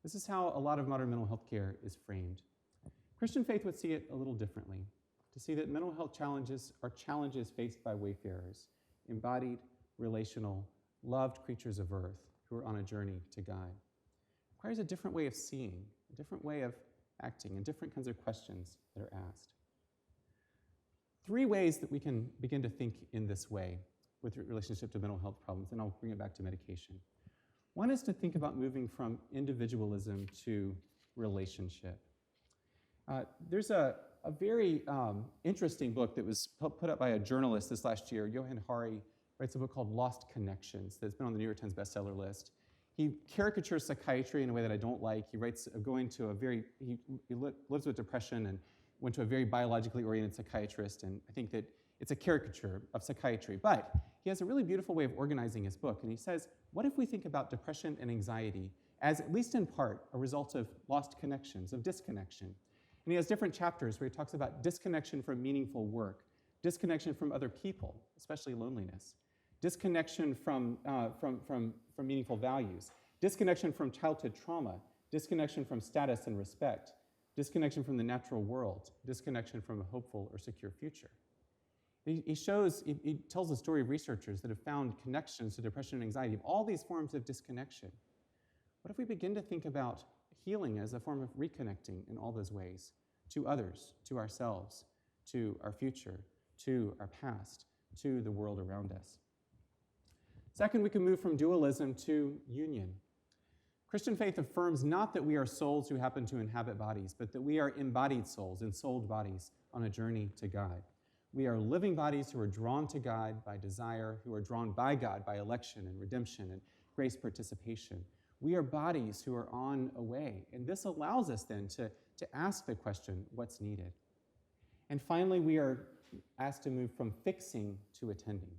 This is how a lot of modern mental health care is framed. Christian faith would see it a little differently, to see that mental health challenges are challenges faced by wayfarers, embodied, relational, loved creatures of earth who are on a journey to God. It requires a different way of seeing, a different way of acting, and different kinds of questions that are asked. 3 ways that we can begin to think in this way with relationship to mental health problems, and I'll bring it back to medication. One is to think about moving from individualism to relationship. There's a very interesting book that was put up by a journalist this last year. Johann Hari writes a book called Lost Connections that's been on the New York Times bestseller list. He caricatures psychiatry in a way that I don't like. He writes of going to he lives with depression and went to a very biologically oriented psychiatrist, and I think that it's a caricature of psychiatry. But he has a really beautiful way of organizing his book, and he says, what if we think about depression and anxiety as, at least in part, a result of lost connections, of disconnection? And he has different chapters where he talks about disconnection from meaningful work, disconnection from other people, especially loneliness, disconnection from meaningful values, disconnection from childhood trauma, disconnection from status and respect, disconnection from the natural world, disconnection from a hopeful or secure future. He tells the story of researchers that have found connections to depression and anxiety, of all these forms of disconnection. What if we begin to think about healing as a form of reconnecting in all those ways to others, to ourselves, to our future, to our past, to the world around us? Second, we can move from dualism to union. Christian faith affirms not that we are souls who happen to inhabit bodies, but that we are embodied souls, ensouled bodies on a journey to God. We are living bodies who are drawn to God by desire, who are drawn by God by election and redemption and grace participation. We are bodies who are on a way, and this allows us then to ask the question, what's needed? And finally, we are asked to move from fixing to attending.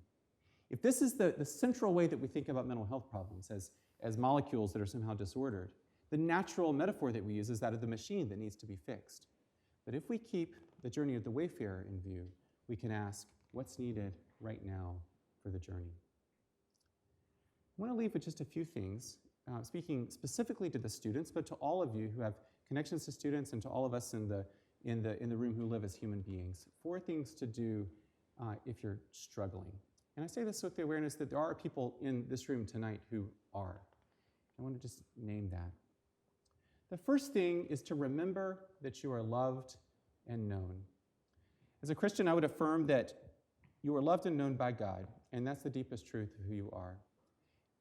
If this is the central way that we think about mental health problems as molecules that are somehow disordered, the natural metaphor that we use is that of the machine that needs to be fixed. But if we keep the journey of the wayfarer in view, we can ask, what's needed right now for the journey? want to leave with just a few things, speaking specifically to the students, but to all of you who have connections to students and to all of us in the room who live as human beings. 4 things to do if you're struggling. And I say this with the awareness that there are people in this room tonight who are. I want to just name that. The first thing is to remember that you are loved and known. As a Christian, I would affirm that you are loved and known by God, and that's the deepest truth of who you are.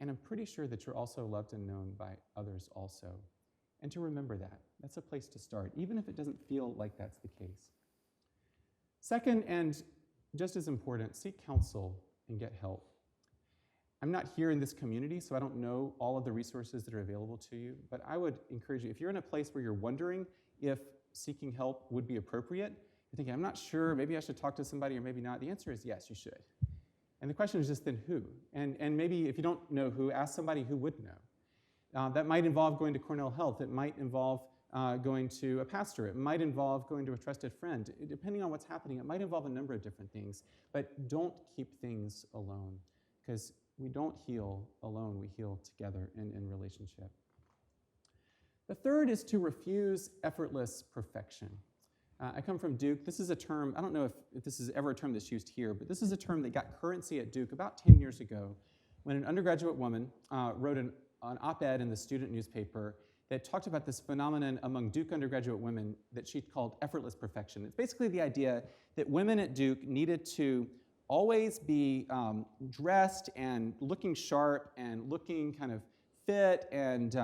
And I'm pretty sure that you're also loved and known by others also. And to remember that, that's a place to start, even if it doesn't feel like that's the case. Second, and just as important, seek counsel and get help. I'm not here in this community, so I don't know all of the resources that are available to you, but I would encourage you, if you're in a place where you're wondering if seeking help would be appropriate, you're thinking, I'm not sure, maybe I should talk to somebody or maybe not, the answer is yes, you should. And the question is just then who? And maybe if you don't know who, ask somebody who would know. That might involve going to Cornell Health. It might involve going to a pastor. It might involve going to a trusted friend. Depending on what's happening, it might involve a number of different things. But don't keep things alone, because we don't heal alone. We heal together in relationship. The third is to refuse effortless perfection. I come from Duke. This is a term, I don't know if this is ever a term that's used here, but this is a term that got currency at Duke about 10 years ago when an undergraduate woman wrote an op-ed in the student newspaper that talked about this phenomenon among Duke undergraduate women that she called effortless perfection. It's basically the idea that women at Duke needed to always be dressed and looking sharp and looking kind of fit and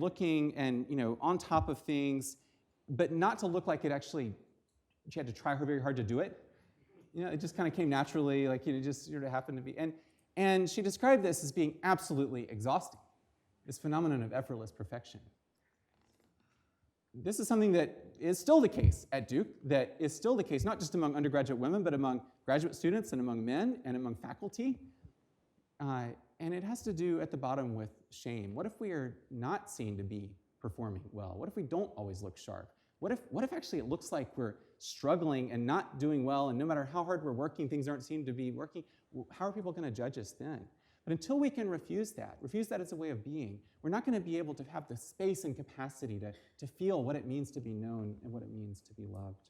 looking and on top of things, but not to look like she had to try very hard to do it. It just kind of came naturally, like just sort of happened to be. And she described this as being absolutely exhausting, this phenomenon of effortless perfection. This is something that is still the case at Duke, that is still the case not just among undergraduate women, but among graduate students and among men and among faculty. And it has to do at the bottom with shame. What if we are not seen to be performing well? What if we don't always look sharp? What if actually it looks like we're struggling and not doing well, and no matter how hard we're working, things aren't seen to be working? How are people going to judge us then? But until we can refuse that as a way of being, we're not going to be able to have the space and capacity to feel what it means to be known and what it means to be loved.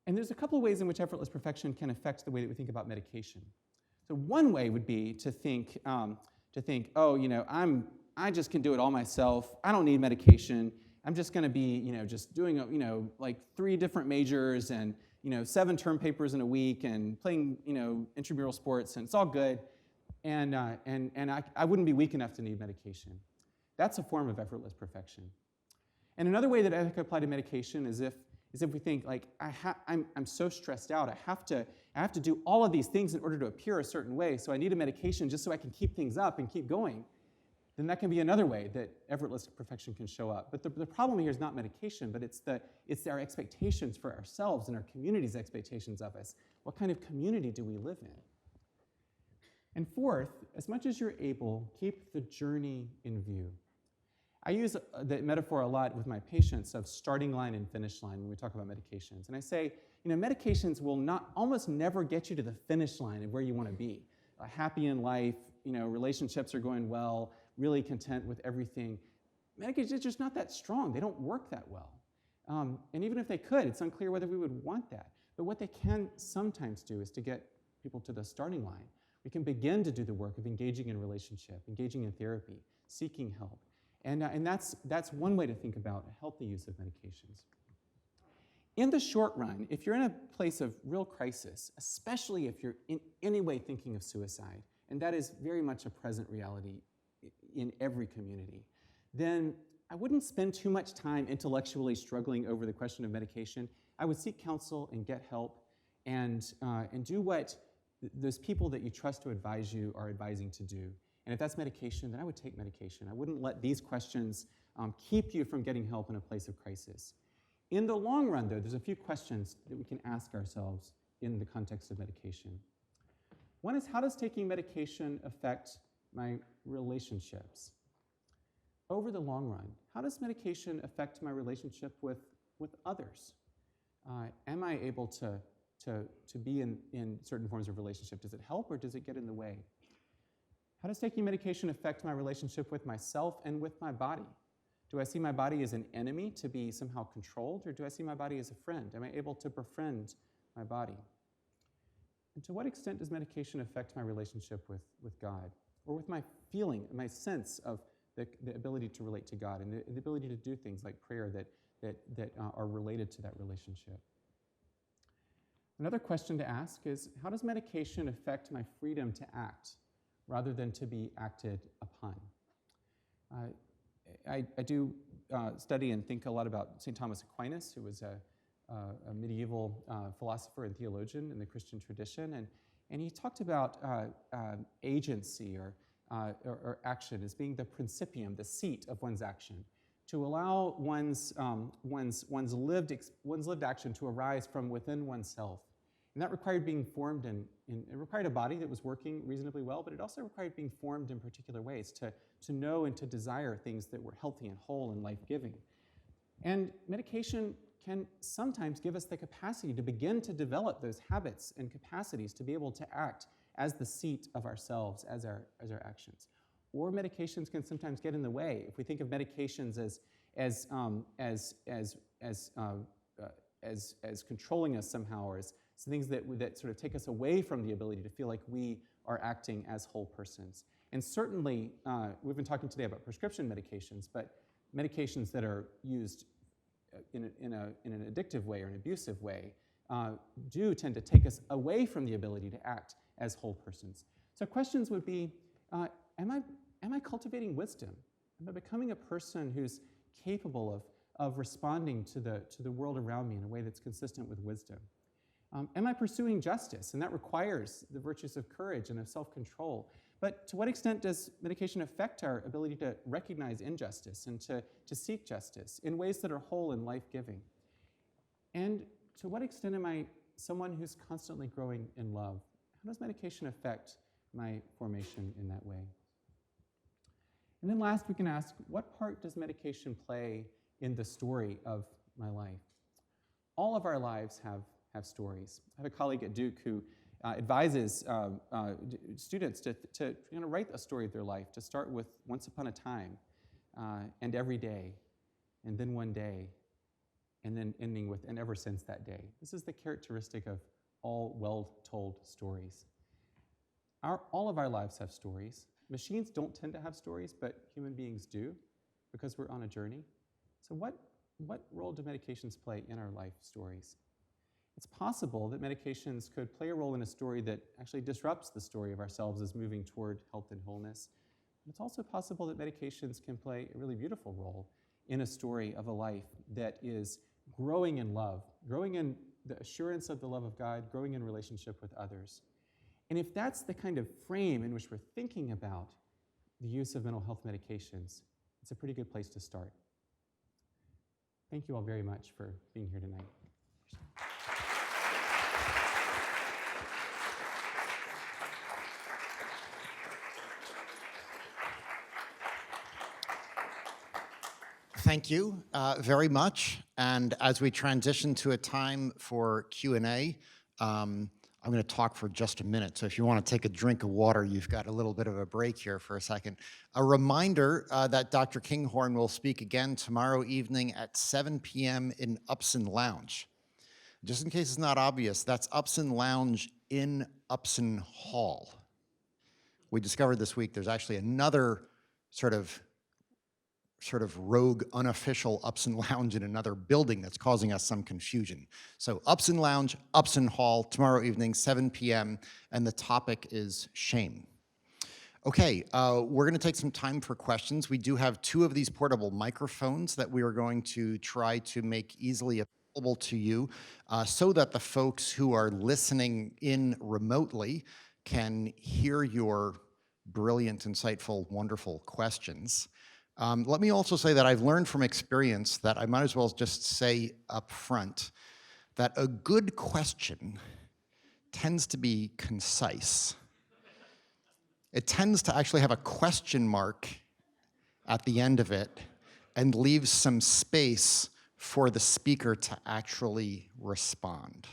And there's a couple of ways in which effortless perfection can affect the way that we think about medication. So one way would be to think, I just can do it all myself. I don't need medication. I'm just going to be, just doing, like 3 different majors and, 7 term papers in a week and playing, intramural sports, and it's all good. And I wouldn't be weak enough to need medication. That's a form of effortless perfection. And another way that I could apply to medication is if we think like I'm so stressed out, I have to do all of these things in order to appear a certain way, so I need a medication just so I can keep things up and keep going. Then that can be another way that effortless perfection can show up. But the problem here is not medication, but it's our expectations for ourselves and our community's expectations of us. What kind of community do we live in? And fourth, as much as you're able, keep the journey in view. I use the metaphor a lot with my patients of starting line and finish line when we talk about medications. And I say, medications will almost never get you to the finish line of where you want to be. Happy in life, relationships are going well, really content with everything. Medications are just not that strong. They don't work that well. And even if they could, it's unclear whether we would want that. But what they can sometimes do is to get people to the starting line. We can begin to do the work of engaging in relationship, engaging in therapy, seeking help. And that's one way to think about a healthy use of medications. In the short run, if you're in a place of real crisis, especially if you're in any way thinking of suicide, and that is very much a present reality in every community, then I wouldn't spend too much time intellectually struggling over the question of medication. I would seek counsel and get help and do what those people that you trust to advise you are advising to do. And if that's medication, then I would take medication. I wouldn't let these questions keep you from getting help in a place of crisis. In the long run, though, there's a few questions that we can ask ourselves in the context of medication. One is, how does taking medication affect my relationships? Over the long run, how does medication affect my relationship with others? Am I able to be in certain forms of relationship? Does it help or does it get in the way? How does taking medication affect my relationship with myself and with my body? Do I see my body as an enemy to be somehow controlled, or do I see my body as a friend? Am I able to befriend my body? And to what extent does medication affect my relationship with God, or with my feeling, my sense of the ability to relate to God, and the ability to do things like prayer that are related to that relationship? Another question to ask is, how does medication affect my freedom to act rather than to be acted upon? I do study and think a lot about St. Thomas Aquinas, who was a medieval philosopher and theologian in the Christian tradition, and he talked about agency or action as being the principium, the seat of one's action, to allow one's lived action to arise from within oneself. And that required being formed it required a body that was working reasonably well, but it also required being formed in particular ways to know and to desire things that were healthy and whole and life-giving. And medication can sometimes give us the capacity to begin to develop those habits and capacities to be able to act as the seat of ourselves, as our actions. Or medications can sometimes get in the way. If we think of medications as controlling us somehow, or as things that sort of take us away from the ability to feel like we are acting as whole persons. And certainly, we've been talking today about prescription medications, but medications that are used in an addictive way or an abusive way do tend to take us away from the ability to act as whole persons. So questions would be, am I cultivating wisdom? Am I becoming a person who's capable of responding to the world around me in a way that's consistent with wisdom? Am I pursuing justice? And that requires the virtues of courage and of self-control. But to what extent does medication affect our ability to recognize injustice and to seek justice in ways that are whole and life-giving? And to what extent am I someone who's constantly growing in love? How does medication affect my formation in that way? And then last, we can ask, what part does medication play in the story of my life? All of our lives have stories. I have a colleague at Duke who advises students to write a story of their life, to start with once upon a time, and every day, and then one day, and then ending with and ever since that day. This is the characteristic of all well-told stories. All of our lives have stories. Machines don't tend to have stories, but human beings do, because we're on a journey. So what role do medications play in our life stories? It's possible that medications could play a role in a story that actually disrupts the story of ourselves as moving toward health and wholeness. But it's also possible that medications can play a really beautiful role in a story of a life that is growing in love, growing in the assurance of the love of God, growing in relationship with others. And if that's the kind of frame in which we're thinking about the use of mental health medications, it's a pretty good place to start. Thank you all very much for being here tonight. Thank you very much. And as we transition to a time for Q&A, I'm going to talk for just a minute. So if you want to take a drink of water, you've got a little bit of a break here for a second. A reminder that Dr. Kinghorn will speak again tomorrow evening at 7 p.m. in Upson Lounge. Just in case it's not obvious, that's Upson Lounge in Upson Hall. We discovered this week there's actually another sort of rogue, unofficial Upson Lounge in another building that's causing us some confusion. So Upson Lounge, Upson Hall, tomorrow evening, 7 p.m., and the topic is shame. Okay, we're gonna take some time for questions. We do have 2 of these portable microphones that we are going to try to make easily available to you so that the folks who are listening in remotely can hear your brilliant, insightful, wonderful questions. Let me also say that I've learned from experience that I might as well just say up front that a good question tends to be concise. It tends to actually have a question mark at the end of it and leaves some space for the speaker to actually respond.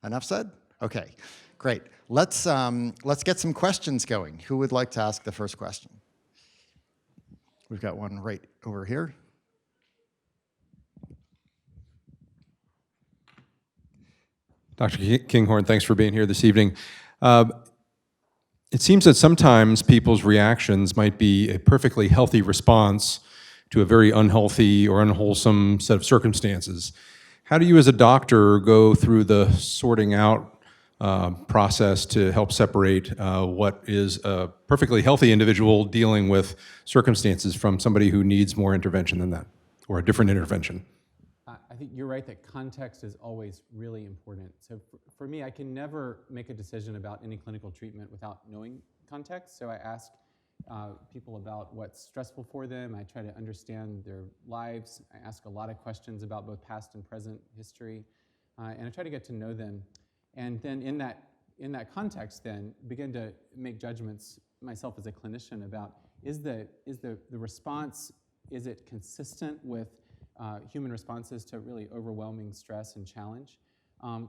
Enough said? Okay, Great. Let's get some questions going. Who would like to ask the first question? We've got one right over here. Dr. Kinghorn, thanks for being here this evening. It seems that sometimes people's reactions might be a perfectly healthy response to a very unhealthy or unwholesome set of circumstances. How do you as a doctor go through the sorting out process to help separate what is a perfectly healthy individual dealing with circumstances from somebody who needs more intervention than that, or a different intervention? I think you're right that context is always really important. So for me, I can never make a decision about any clinical treatment without knowing context. So I ask people about what's stressful for them. I try to understand their lives. I ask a lot of questions about both past and present history. And I try to get to know them. And then in that context, then begin to make judgments myself as a clinician about is the response, is it consistent with human responses to really overwhelming stress and challenge,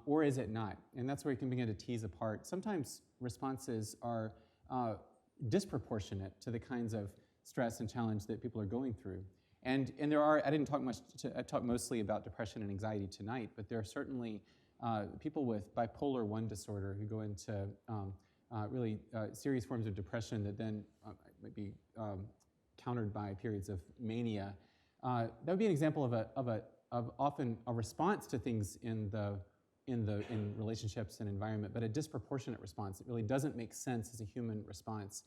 or is it not? And that's where you can begin to tease apart. Sometimes responses are disproportionate to the kinds of stress and challenge that people are going through. And there are, I didn't talk much, I talked mostly about depression and anxiety tonight, but there are certainly people with bipolar 1 disorder who go into really serious forms of depression that then might be countered by periods of mania. That would be an example of often a response to things in relationships and environment, but a disproportionate response. It really doesn't make sense as a human response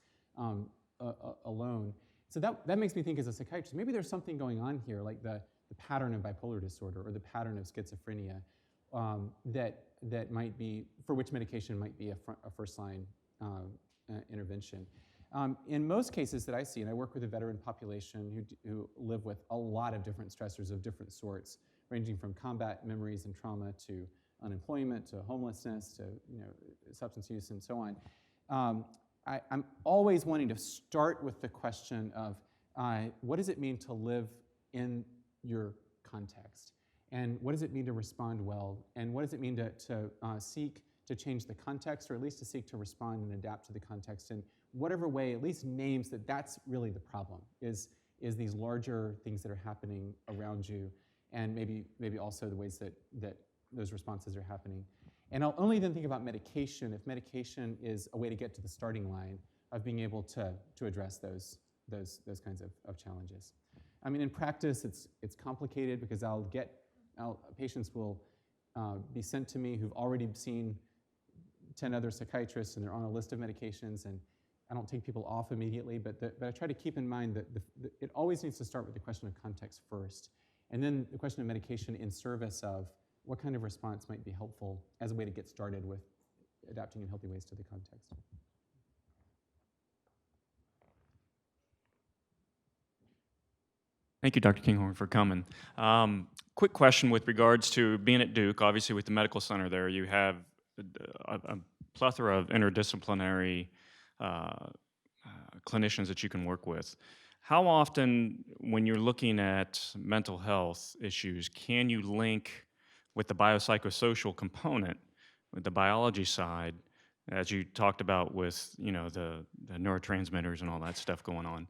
alone. So that makes me think as a psychiatrist, maybe there's something going on here, like the pattern of bipolar disorder or the pattern of schizophrenia that might be, for which medication might be a first-line intervention. In most cases that I see, and I work with a veteran population who live with a lot of different stressors of different sorts, ranging from combat memories and trauma to unemployment to homelessness to substance use and so on. I'm always wanting to start with the question of what does it mean to live in your context? And what does it mean to respond well? And what does it mean to seek to change the context, or at least to seek to respond and adapt to the context in whatever way, at least names that that's really the problem, is these larger things that are happening around you, and maybe also the ways that those responses are happening. And I'll only then think about medication if medication is a way to get to the starting line of being able to address those kinds of challenges. I mean, in practice, it's complicated because patients will be sent to me who've already seen 10 other psychiatrists and they're on a list of medications, and I don't take people off immediately, but I try to keep in mind that it always needs to start with the question of context first, and then the question of medication in service of what kind of response might be helpful as a way to get started with adapting in healthy ways to the context. Thank you, Dr. Kinghorn, for coming. Quick question with regards to being at Duke. Obviously, with the medical center there, you have a plethora of interdisciplinary clinicians that you can work with. How often, when you're looking at mental health issues, can you link with the biopsychosocial component, with the biology side, as you talked about with the neurotransmitters and all that stuff going on?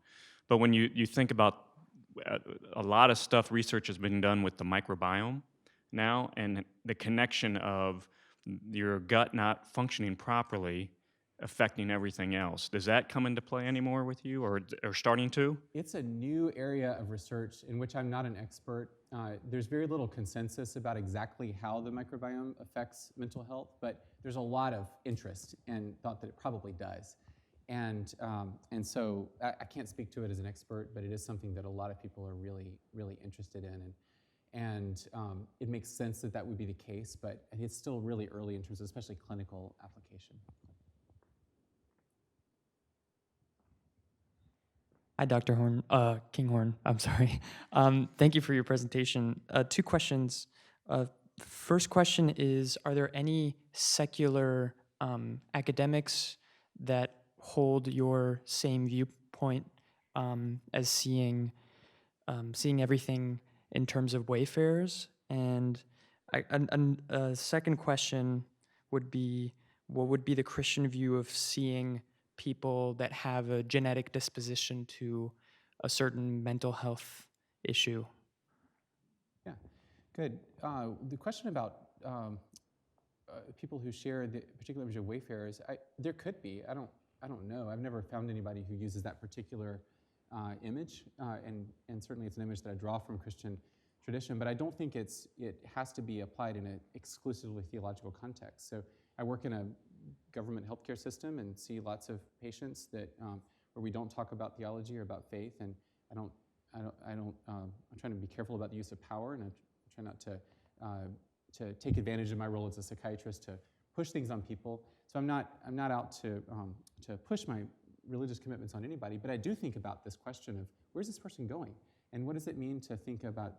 But when you think about a lot of research has been done with the microbiome now, and the connection of your gut not functioning properly affecting everything else. Does that come into play anymore with you, or starting to? It's a new area of research in which I'm not an expert. There's very little consensus about exactly how the microbiome affects mental health, but there's a lot of interest and thought that it probably does. And so I can't speak to it as an expert, but it is something that a lot of people are really, really interested in. And it makes sense that would be the case, but it's still really early in terms of especially clinical application. Hi, Dr. Kinghorn. I'm sorry. Thank you for your presentation. 2 questions. First question is, are there any secular academics that hold your same viewpoint as seeing everything in terms of Wayfarers? And a second question would be, what would be the Christian view of seeing people that have a genetic disposition to a certain mental health issue? Yeah, good. The question about people who share the particular image of Wayfarers, there could be. I don't know. I've never found anybody who uses that particular image, and certainly it's an image that I draw from Christian tradition. But I don't think it has to be applied in an exclusively theological context. So I work in a government healthcare system and see lots of patients that where we don't talk about theology or about faith, and I'm trying to be careful about the use of power, and I try not to take advantage of my role as a psychiatrist to push things on people. So I'm not out to push my religious commitments on anybody, but I do think about this question of where's this person going, and what does it mean to think about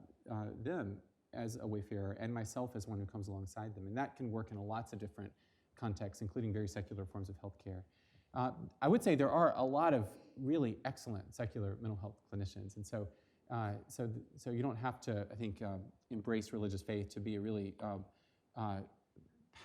them as a wayfarer and myself as one who comes alongside them, and that can work in lots of different contexts, including very secular forms of healthcare. I would say there are a lot of really excellent secular mental health clinicians, and so you don't have to, I think, embrace religious faith to be a really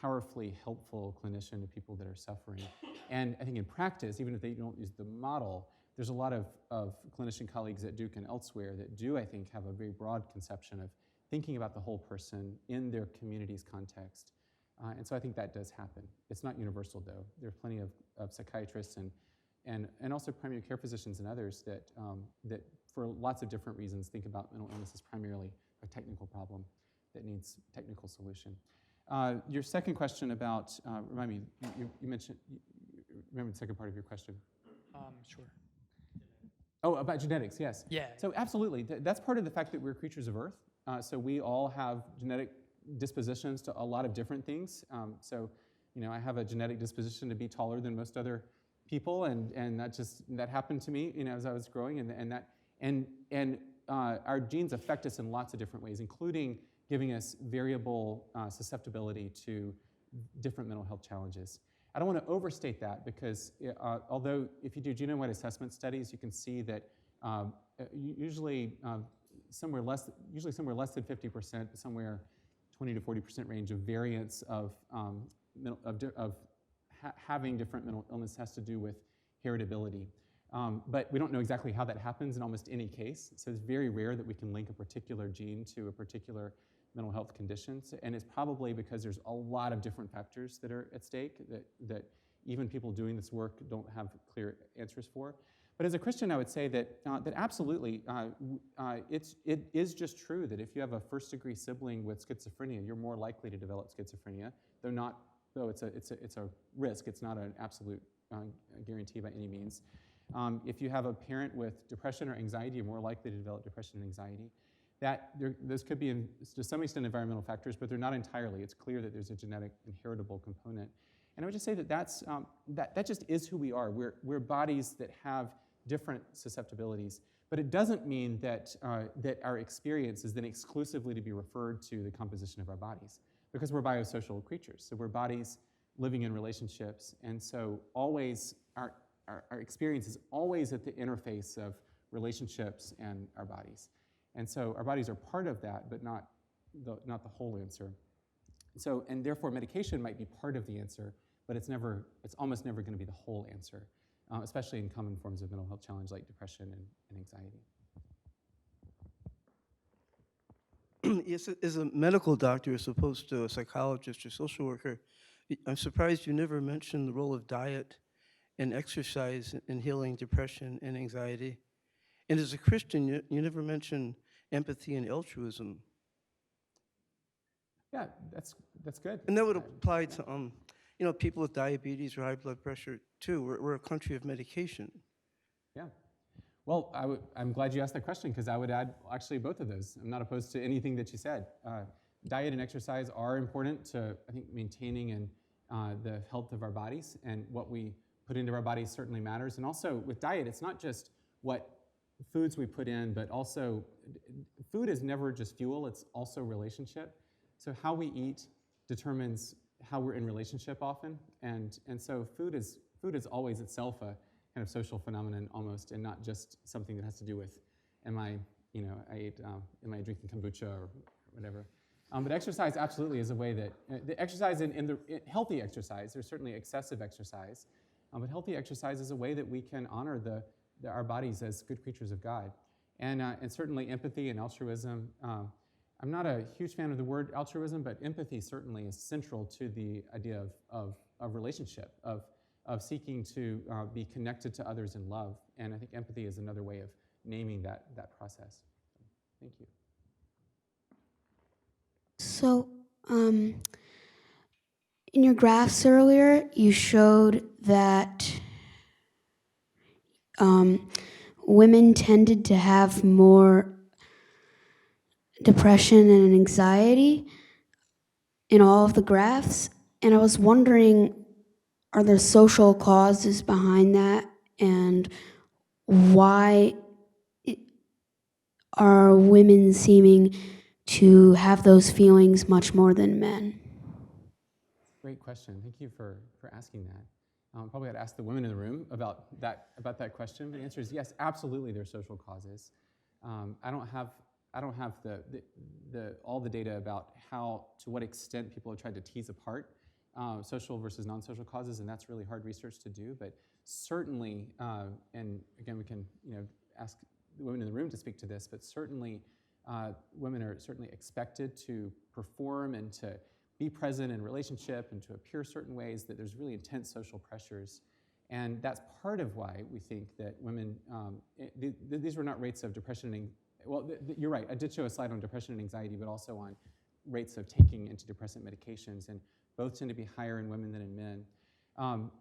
powerfully helpful clinician to people that are suffering. And I think in practice, even if they don't use the model, there's a lot of clinician colleagues at Duke and elsewhere that do, I think, have a very broad conception of thinking about the whole person in their community's context. And so I think that does happen. It's not universal, though. There are plenty of psychiatrists and also primary care physicians and others that for lots of different reasons think about mental illness as primarily a technical problem that needs technical solution. Your second question about, remind me, you mentioned, remember the second part of your question? Sure. Oh, about genetics, yes. Yeah. So absolutely, that's part of the fact that we're creatures of Earth. So we all have genetic dispositions to a lot of different things. So, I have a genetic disposition to be taller than most other people, and that happened to me, as I was growing, and our genes affect us in lots of different ways, including giving us variable susceptibility to different mental health challenges. I don't want to overstate that because although if you do genome-wide assessment studies, you can see that usually somewhere less than 50%, somewhere 20 to 40% range of variance of having different mental illness has to do with heritability. But we don't know exactly how that happens in almost any case. So it's very rare that we can link a particular gene to a particular mental health condition. And it's probably because there's a lot of different factors that are at stake that even people doing this work don't have clear answers for. But as a Christian, I would say that absolutely, it is just true that if you have a first-degree sibling with schizophrenia, you're more likely to develop schizophrenia, though it's a risk. It's not an absolute guarantee by any means. If you have a parent with depression or anxiety, you're more likely to develop depression and anxiety. Those could be, to some extent, environmental factors, but they're not entirely. It's clear that there's a genetic inheritable component. And I would just say that that just is who we are. We're bodies that have different susceptibilities, but it doesn't mean that our experience is then exclusively to be referred to the composition of our bodies, because we're biosocial creatures. So we're bodies living in relationships, and so always our experience is always at the interface of relationships and our bodies. And so our bodies are part of that, but not the whole answer. So, and therefore medication might be part of the answer, but it's almost never going to be the whole answer, especially in common forms of mental health challenge like depression and anxiety. Yes, as a medical doctor as opposed to a psychologist or social worker, I'm surprised you never mentioned the role of diet and exercise in healing depression and anxiety. And as a Christian, you never mentioned empathy and altruism. Yeah, that's good. And that would apply to people with diabetes or high blood pressure too. We're a country of medication. Yeah. Well, I'm glad you asked that question because I would add actually both of those. I'm not opposed to anything that you said. Diet and exercise are important to, I think, maintaining the health of our bodies, and what we put into our bodies certainly matters. And also with diet, it's not just what foods we put in, but also food is never just fuel, it's also relationship. So how we eat determines how we're in relationship often. And so food is always itself a kind of social phenomenon almost, and not just something that has to do with, am I drinking kombucha or whatever. But exercise absolutely is a way that, the exercise healthy exercise, there's certainly excessive exercise, but healthy exercise is a way that we can honor our bodies as good creatures of God. And certainly empathy and altruism. I'm not a huge fan of the word altruism, but empathy certainly is central to the idea of relationship, of seeking to be connected to others in love. And I think empathy is another way of naming that process. Thank you. So, in your graphs earlier, you showed that women tended to have more depression and anxiety in all of the graphs. And I was wondering, are there social causes behind that? And why are women seeming to have those feelings much more than men? Great question. Thank you for asking that. Probably I'd ask the women in the room about that question. But the answer is yes, absolutely. There are social causes. I don't have all the data about to what extent people have tried to tease apart social versus non-social causes, and that's really hard research to do. But certainly, and again, we can ask the women in the room to speak to this. But certainly, women are certainly expected to perform and to be present in relationship and to appear certain ways, that there's really intense social pressures. And that's part of why we think that women, these were not rates of depression and, you're right, I did show a slide on depression and anxiety, but also on rates of taking antidepressant medications, and both tend to be higher in women than in men.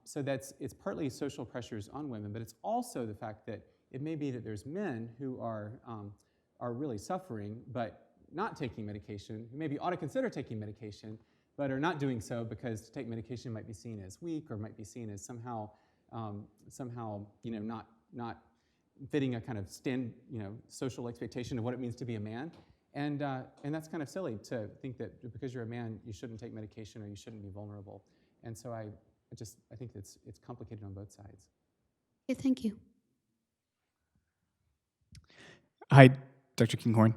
So it's partly social pressures on women, but it's also the fact that it may be that there's men who are really suffering, but not taking medication, who maybe ought to consider taking medication, but are not doing so because to take medication might be seen as weak, or might be seen as somehow not fitting a kind of social expectation of what it means to be a man. And that's kind of silly to think that because you're a man, you shouldn't take medication or you shouldn't be vulnerable. And so I think it's complicated on both sides. Okay, thank you. Hi, Dr. Kinghorn.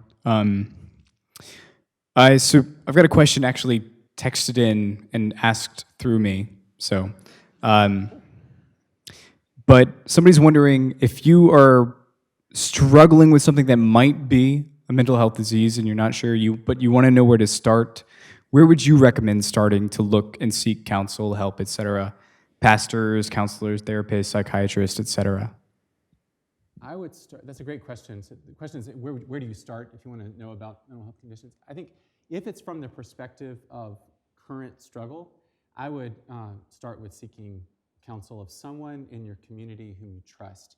I've got a question actually texted in and asked through me. So, but somebody's wondering if you are struggling with something that might be a mental health disease and you're not sure, but you want to know where to start. Where would you recommend starting to look and seek counsel, help, etc.? Pastors, counselors, therapists, psychiatrists, etc. I would start. That's a great question. So the question is, where do you start if you want to know about mental health conditions? I think if it's from the perspective of current struggle, I would start with seeking counsel of someone in your community whom you trust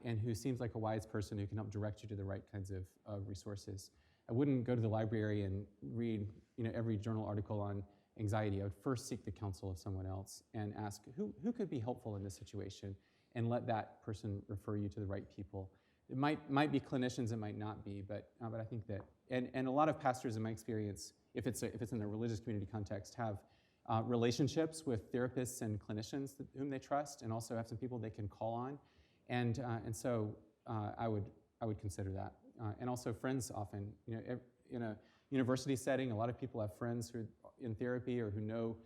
and who seems like a wise person who can help direct you to the right kinds of resources. I wouldn't go to the library and read every journal article on anxiety. I would first seek the counsel of someone else and ask who could be helpful in this situation, and let that person refer you to the right people. It might be clinicians, it might not be, but I think that, and a lot of pastors in my experience, if it's in a religious community context, have relationships with therapists and clinicians whom they trust, and also have some people they can call on, and so I would consider that, and also friends often. In a university setting, a lot of people have friends who are in therapy or who know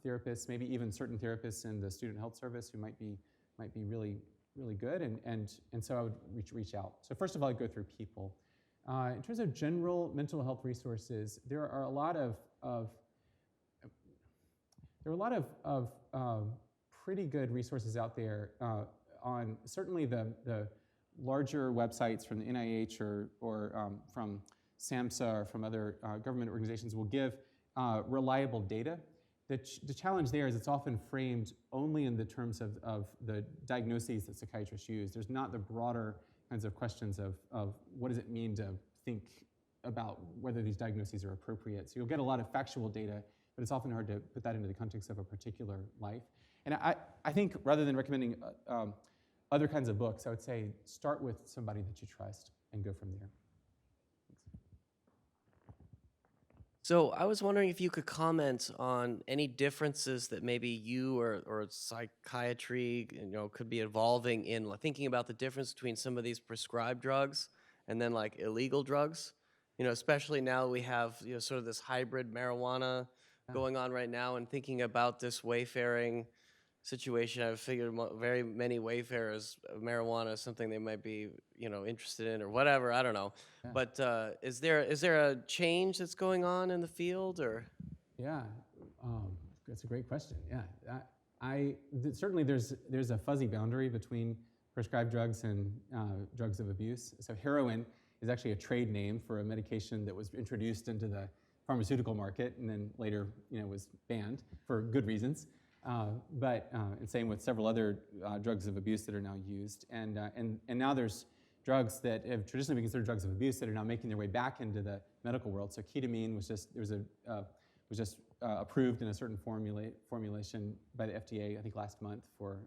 therapists, maybe even certain therapists in the student health service who might be really, really good, and so I would reach out. So first of all, I'd go through people. In terms of general mental health resources, there are a lot of pretty good resources out there on certainly the larger websites from the NIH or from SAMHSA or from other government organizations will give reliable data. The challenge there is it's often framed only in the terms of the diagnoses that psychiatrists use. There's not the broader kinds of questions of what does it mean to think about whether these diagnoses are appropriate. So you'll get a lot of factual data, but it's often hard to put that into the context of a particular life. And I think rather than recommending other kinds of books, I would say start with somebody that you trust and go from there. So I was wondering if you could comment on any differences that maybe you or psychiatry could be evolving in thinking about the difference between some of these prescribed drugs and then like illegal drugs, especially now we have, sort of this hybrid marijuana going on right now, and thinking about this wayfaring situation, I figured very many wayfarers, marijuana is something they might be, interested in or whatever. I don't know. Yeah. But is there a change that's going on in the field, or? Yeah, that's a great question. Yeah, certainly there's a fuzzy boundary between prescribed drugs and drugs of abuse. So heroin is actually a trade name for a medication that was introduced into the pharmaceutical market and then later, was banned for good reasons. And same with several other drugs of abuse that are now used. And now there's drugs that have traditionally been considered drugs of abuse that are now making their way back into the medical world. So ketamine was just approved in a certain formulation by the FDA, I think last month for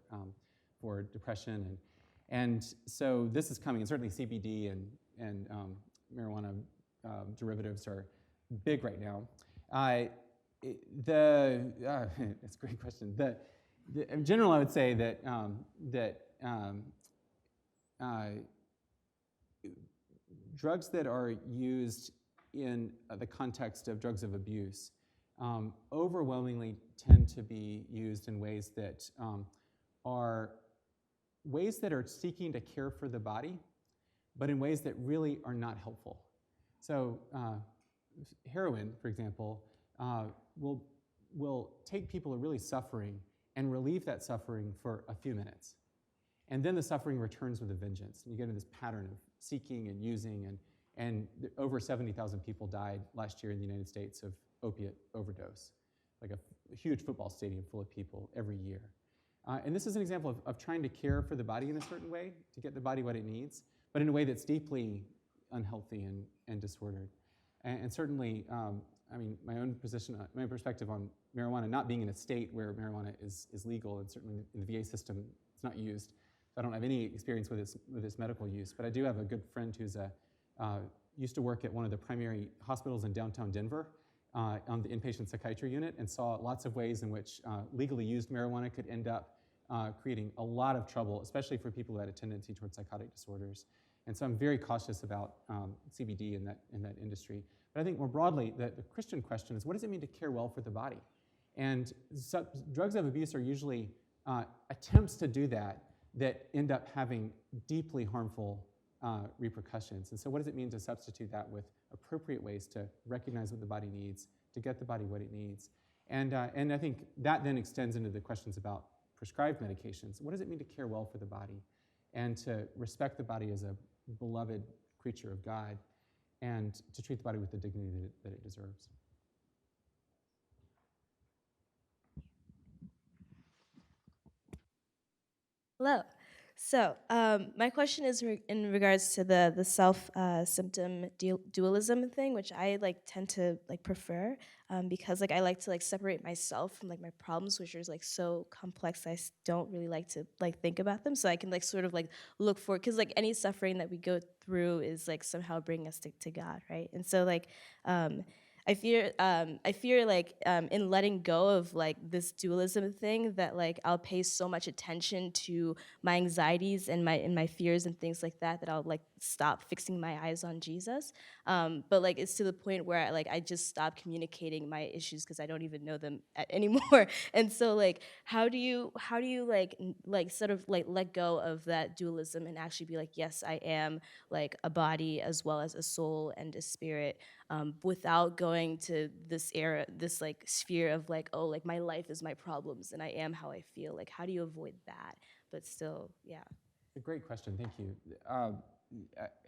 depression, and so this is coming, and certainly CBD and marijuana derivatives are big right now. That's a great question. In general, I would say that drugs that are used in the context of drugs of abuse overwhelmingly tend to be used in ways that are seeking to care for the body, but in ways that really are not helpful. So heroin, for example, will take people who are really suffering and relieve that suffering for a few minutes. And then the suffering returns with a vengeance. And you get into this pattern of seeking and using, and over 70,000 people died last year in the United States of opiate overdose, like a huge football stadium full of people every year. And this is an example of trying to care for the body in a certain way, to get the body what it needs, but in a way that's deeply unhealthy and disordered. And certainly, my own position, my perspective on marijuana not being in a state where marijuana is legal, and certainly in the VA system it's not used. So I don't have any experience with its medical use, but I do have a good friend who's used to work at one of the primary hospitals in downtown Denver on the inpatient psychiatry unit, and saw lots of ways in which legally used marijuana could end up creating a lot of trouble, especially for people who had a tendency towards psychotic disorders. And so I'm very cautious about CBD in that industry. But I think more broadly, the Christian question is, what does it mean to care well for the body? And drugs of abuse are usually attempts to do that end up having deeply harmful repercussions. And so what does it mean to substitute that with appropriate ways to recognize what the body needs, to get the body what it needs? And I think that then extends into the questions about prescribed medications. What does it mean to care well for the body and to respect the body as a beloved creature of God, and to treat the body with the dignity that it deserves? Hello. So my question is in regards to the self-symptom dualism thing, which I tend to prefer because I like to separate myself from my problems, which are so complex. I don't really like to think about them, so I can sort of look for, because any suffering that we go through is somehow bringing us to God, right? And so I fear in letting go of this dualism thing that I'll pay so much attention to my anxieties and my fears and things like that I'll stop fixing my eyes on Jesus. But it's to the point where I just stop communicating my issues because I don't even know them anymore. And so how do you sort of let go of that dualism and actually be yes, I am a body as well as a soul and a spirit, without going to this sphere of my life is my problems and I am how I feel. How do you avoid that? But still, yeah. A great question, thank you.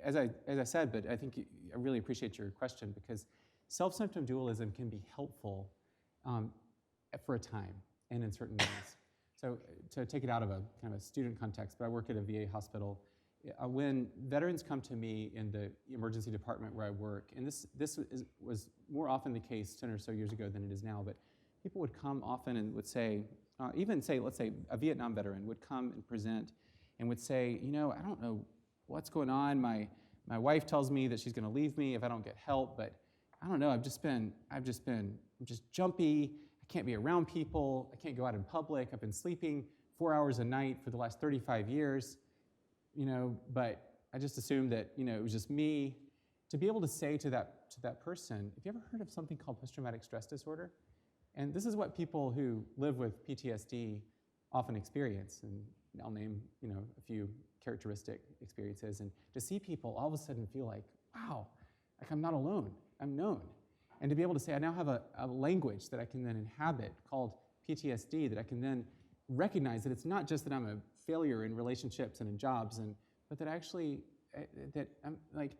As I said, but I think I really appreciate your question, because self-symptom dualism can be helpful for a time and in certain ways. So to take it out of a kind of a student context, but I work at a VA hospital. When veterans come to me in the emergency department where I work, and this was more often the case 10 or so years ago than it is now, but people would come often and would say, let's say a Vietnam veteran would come and present and would say, I don't know what's going on. My wife tells me that she's going to leave me if I don't get help, but I don't know. I'm just jumpy. I can't be around people. I can't go out in public. I've been sleeping 4 hours a night for the last 35 years. But I just assumed that, it was just me. to be able to say to that person, have you ever heard of something called post-traumatic stress disorder? And this is what people who live with PTSD often experience. And I'll name a few characteristic experiences. And to see people all of a sudden feel like, wow, like I'm not alone, I'm known. And to be able to say, I now have a language that I can then inhabit called PTSD, that I can then recognize that it's not just that I'm a failure in relationships and in jobs, but that actually, that I'm like,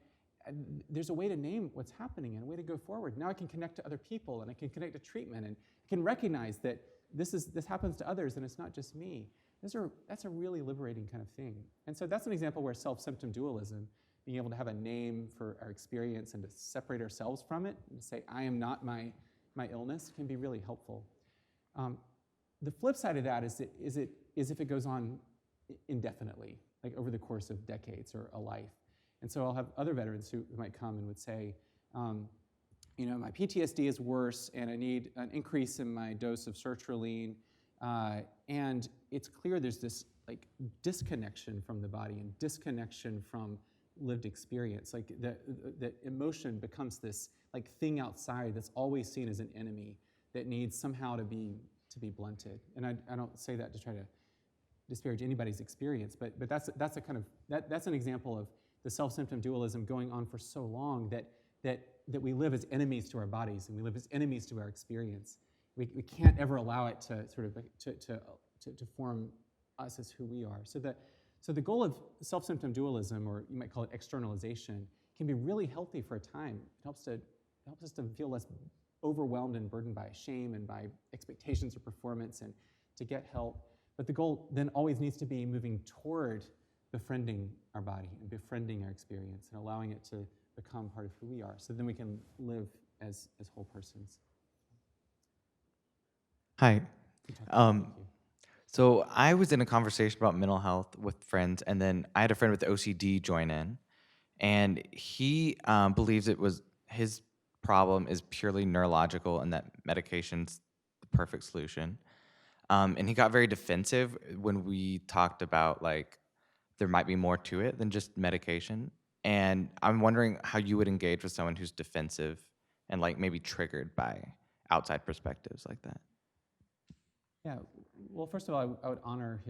there's a way to name what's happening and a way to go forward. Now I can connect to other people and I can connect to treatment and I can recognize that this happens to others and it's not just me. That's a really liberating kind of thing. And so that's an example where self-symptom dualism, being able to have a name for our experience and to separate ourselves from it and to say, I am not my illness, can be really helpful. The flip side of that is if it goes on indefinitely, like over the course of decades or a life. And so I'll have other veterans who might come and would say, my PTSD is worse and I need an increase in my dose of sertraline. And it's clear there's this like disconnection from the body and disconnection from lived experience. Like the emotion becomes this like thing outside that's always seen as an enemy that needs somehow to be blunted. And I don't say that to try to disparage anybody's experience, but that's a kind of that's an example of the self-symptom dualism going on for so long that we live as enemies to our bodies and we live as enemies to our experience. We can't ever allow it to sort of to form us as who we are. So the goal of self-symptom dualism, or you might call it externalization, can be really healthy for a time. It helps us to feel less overwhelmed and burdened by shame and by expectations of performance and to get help. But the goal then always needs to be moving toward befriending our body and befriending our experience and allowing it to become part of who we are. So then we can live as whole persons. Hi. So I was in a conversation about mental health with friends, and then I had a friend with OCD join in, and he believes it was his problem is purely neurological and that medication's the perfect solution. And he got very defensive when we talked about like there might be more to it than just medication. And I'm wondering how you would engage with someone who's defensive and like maybe triggered by outside perspectives like that. Yeah, well, first of all, I would honor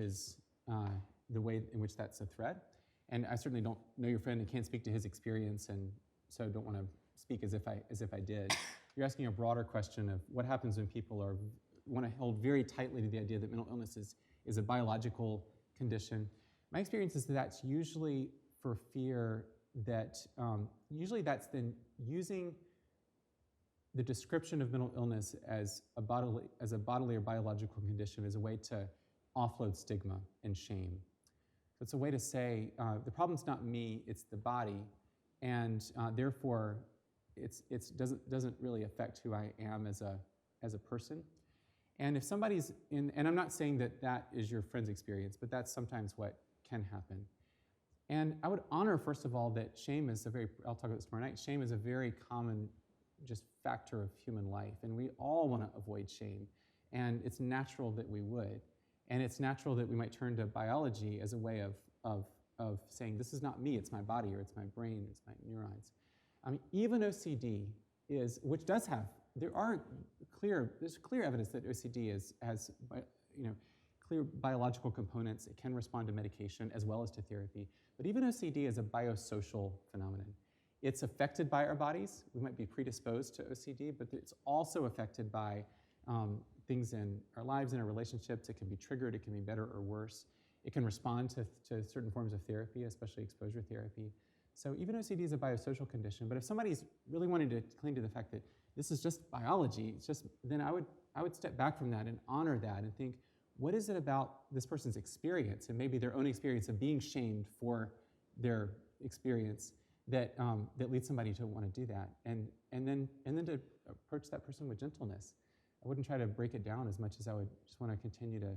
the way in which that's a threat. And I certainly don't know your friend and can't speak to his experience, and so don't want to speak as if I did. You're asking a broader question of what happens when people want to hold very tightly to the idea that mental illness is a biological condition. My experience is that that's usually for fear that, usually that's then using the description of mental illness as a bodily or biological condition as a way to offload stigma and shame. So it's a way to say, the problem's not me, it's the body, and therefore it doesn't really affect who I am as a person. And if somebody's and I'm not saying that is your friend's experience, but that's sometimes what can happen. And I would honor, first of all, that shame is I'll talk about this tomorrow night, shame is a very common just factor of human life, and we all want to avoid shame, and it's natural that we would, and it's natural that we might turn to biology as a way of saying this is not me, it's my body, or it's my brain, it's my neurons. Even OCD there's clear evidence that OCD has clear biological components. It can respond to medication as well as to therapy, but even OCD is a biosocial phenomenon. It's affected by our bodies. We might be predisposed to OCD, but it's also affected by things in our lives, in our relationships. It can be triggered, it can be better or worse. It can respond to certain forms of therapy, especially exposure therapy. So even OCD is a biosocial condition, but if somebody's really wanting to cling to the fact that this is just biology, then I would step back from that and honor that and think, what is it about this person's experience and maybe their own experience of being shamed for their experience that leads somebody to want to do that, and then to approach that person with gentleness. I wouldn't try to break it down as much as I would just want to continue to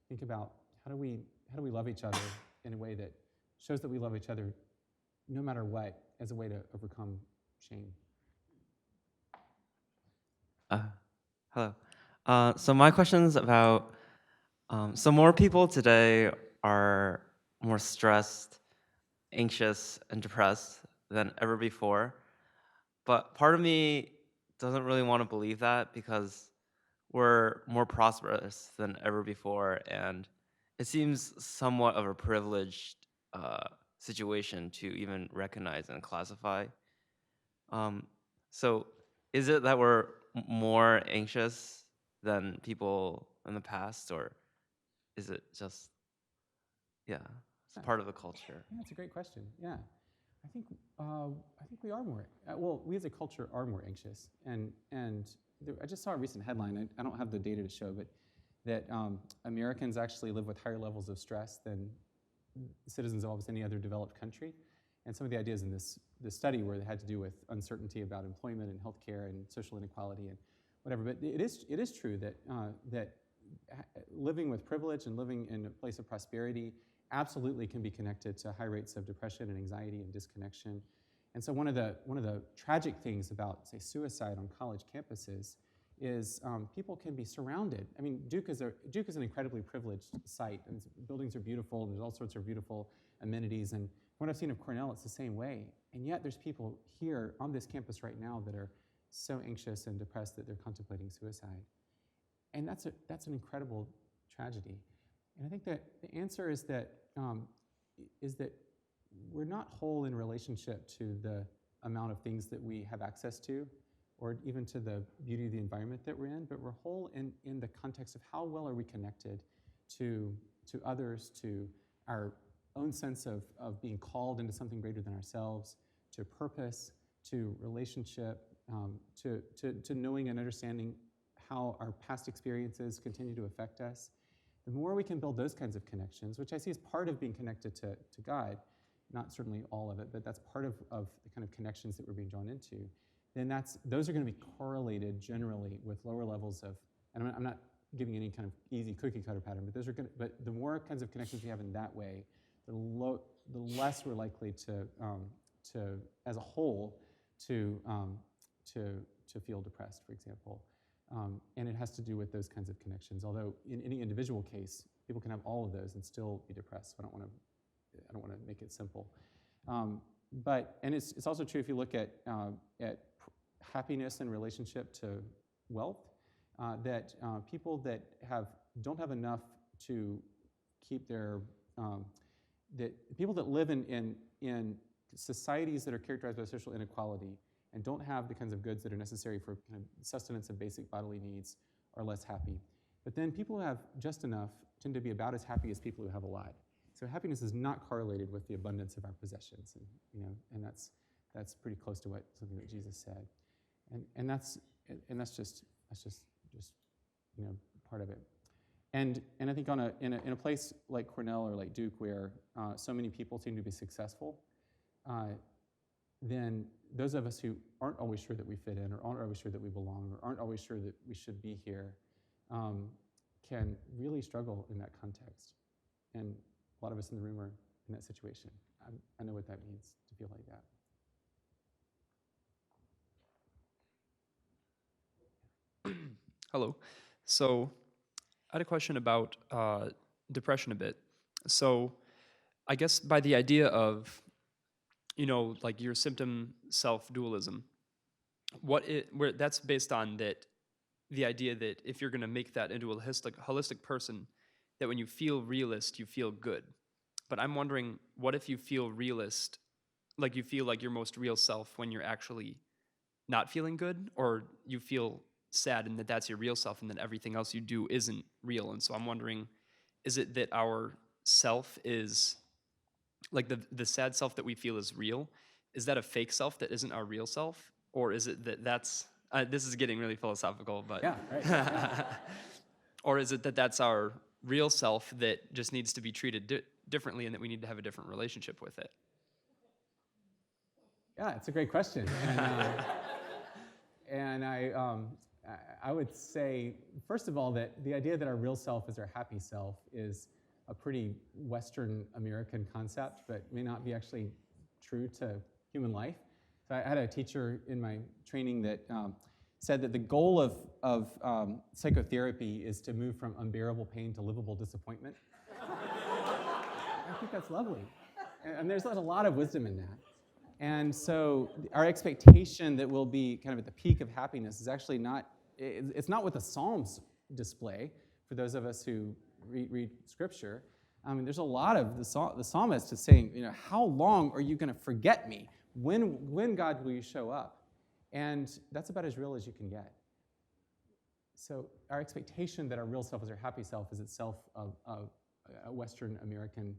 think about how do we love each other in a way that shows that we love each other no matter what, as a way to overcome shame. Hello. So my question's about, so more people today are more stressed, anxious, and depressed than ever before. But part of me doesn't really want to believe that because we're more prosperous than ever before, and it seems somewhat of a privileged situation to even recognize and classify. So is it that we're more anxious than people in the past, or is it just, yeah, it's part of the culture? Yeah, that's a great question. Yeah, I think we are more. Well, we as a culture are more anxious, and I just saw a recent headline. I don't have the data to show, but that Americans actually live with higher levels of stress than citizens of almost any other developed country. And some of the ideas in this study where they had to do with uncertainty about employment and healthcare and social inequality and whatever. But it is true that living with privilege and living in a place of prosperity absolutely can be connected to high rates of depression and anxiety and disconnection. And so one of the tragic things about, say, suicide on college campuses is people can be surrounded. I mean, Duke is an incredibly privileged site, and buildings are beautiful, and there's all sorts of beautiful amenities. And from what I've seen of Cornell, it's the same way. And yet there's people here on this campus right now that are so anxious and depressed that they're contemplating suicide. And that's an incredible tragedy. And I think that the answer is that we're not whole in relationship to the amount of things that we have access to, or even to the beauty of the environment that we're in, but we're whole in the context of how well are we connected to others, to our own sense of being called into something greater than ourselves, to purpose, to relationship, to knowing and understanding how our past experiences continue to affect us. The more we can build those kinds of connections, which I see as part of being connected to God, not certainly all of it, but that's part of the kind of connections that we're being drawn into, then those are going to be correlated generally with lower levels of, and I'm not giving any kind of easy cookie cutter pattern, but the more kinds of connections we have in that way, the less we're likely to as a whole, to feel depressed, for example. And it has to do with those kinds of connections. Although in any individual case, people can have all of those and still be depressed. So I don't want to make it simple. And it's also true if you look at happiness in relationship to wealth, that people that don't have enough to keep their that people that live in societies that are characterized by social inequality and don't have the kinds of goods that are necessary for kind of sustenance of basic bodily needs are less happy. But then people who have just enough tend to be about as happy as people who have a lot. So happiness is not correlated with the abundance of our possessions, and that's pretty close to something that Jesus said, and that's just part of it. And I think in a place like Cornell or like Duke, where so many people seem to be successful, then those of us who aren't always sure that we fit in, or aren't always sure that we belong, or aren't always sure that we should be here, can really struggle in that context. And a lot of us in the room are in that situation. I know what that means to feel like that. Hello. So I had a question about depression a bit. So I guess by the idea of, like your symptom self-dualism, where that's based on that, the idea that if you're going to make that into a holistic person, that when you feel realist, you feel good. But I'm wondering, what if you feel realist, like you feel like your most real self when you're actually not feeling good, or you feel sad and that's your real self and then everything else you do isn't real? And so I'm wondering, is it that our self is, like the sad self that we feel is real, is that a fake self that isn't our real self? Or is it that's, this is getting really philosophical, but. Yeah, right. Or is it that that's our real self that just needs to be treated differently and that we need to have a different relationship with it? Yeah, it's a great question. And I would say, first of all, that the idea that our real self is our happy self is a pretty Western American concept, but may not be actually true to human life. So I had a teacher in my training that said that the goal of psychotherapy is to move from unbearable pain to livable disappointment. I think that's lovely. And there's a lot of wisdom in that. And so our expectation that we'll be kind of at the peak of happiness is actually not, it's not what the Psalms display for those of us who read Scripture. I mean, there's a lot of the psalmist is saying, how long are you going to forget me? When, God, will you show up? And that's about as real as you can get. So our expectation that our real self is our happy self is itself a Western American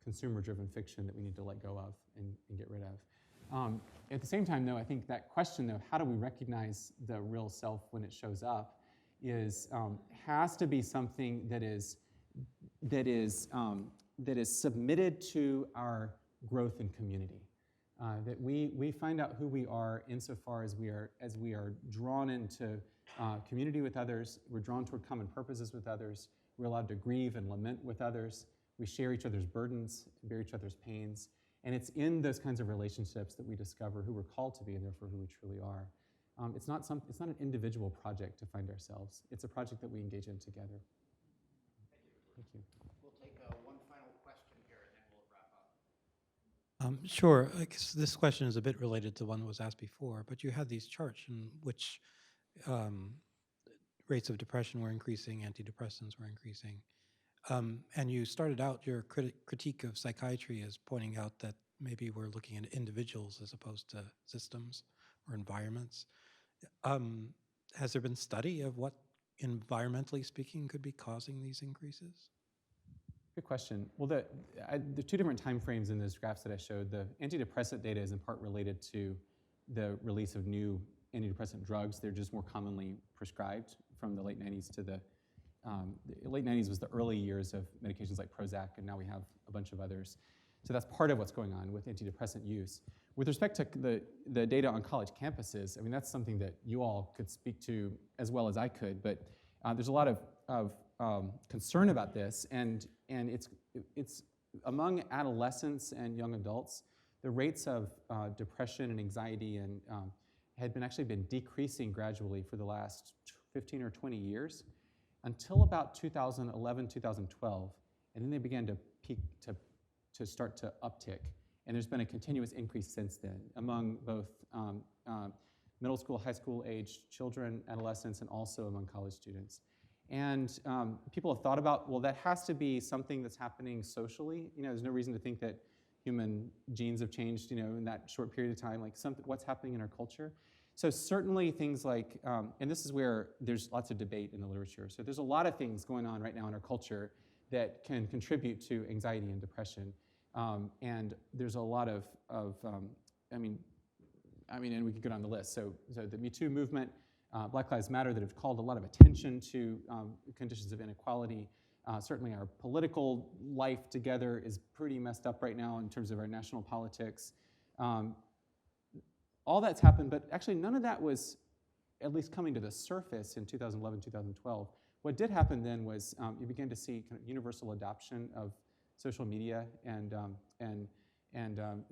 consumer-driven fiction that we need to let go of and get rid of. At the same time, though, I think that question of how do we recognize the real self when it shows up has to be something that is submitted to our growth in community. That we find out who we are insofar as we are drawn into community with others. We're drawn toward common purposes with others. We're allowed to grieve and lament with others. We share each other's burdens, bear each other's pains. And it's in those kinds of relationships that we discover who we're called to be and therefore who we truly are. It's not an individual project to find ourselves. It's a project that we engage in together. Thank you. We'll take one final question here and then we'll wrap up. Sure. I guess this question is a bit related to one that was asked before, but you had these charts in which rates of depression were increasing, antidepressants were increasing. And you started out your critique of psychiatry as pointing out that maybe we're looking at individuals as opposed to systems or environments. Has there been study of what, environmentally speaking, could be causing these increases? Good question. Well, the two different time frames in those graphs that I showed, the antidepressant data is in part related to the release of new antidepressant drugs. They're just more commonly prescribed from the late 90s to the late 90s was the early years of medications like Prozac, and now we have a bunch of others. So that's part of what's going on with antidepressant use. With respect to the data on college campuses, I mean, that's something that you all could speak to as well as I could, but there's a lot of concern about this, and it's among adolescents and young adults, the rates of depression and anxiety and had actually been decreasing gradually for the last 15 or 20 years until about 2011, 2012, and then they began to peak to start to uptick. And there's been a continuous increase since then among both middle school, high school age children, adolescents, and also among college students. And people have thought about, well, that has to be something that's happening socially. There's no reason to think that human genes have changed, in that short period of time, like what's happening in our culture. So certainly things like, and this is where there's lots of debate in the literature. So there's a lot of things going on right now in our culture that can contribute to anxiety and depression. And there's a lot of and we could go down the list. So the Me Too movement, Black Lives Matter, that have called a lot of attention to conditions of inequality. Certainly our political life together is pretty messed up right now in terms of our national politics. All that's happened, but actually none of that was at least coming to the surface in 2011, 2012. What did happen then was you began to see kind of universal adoption of social media and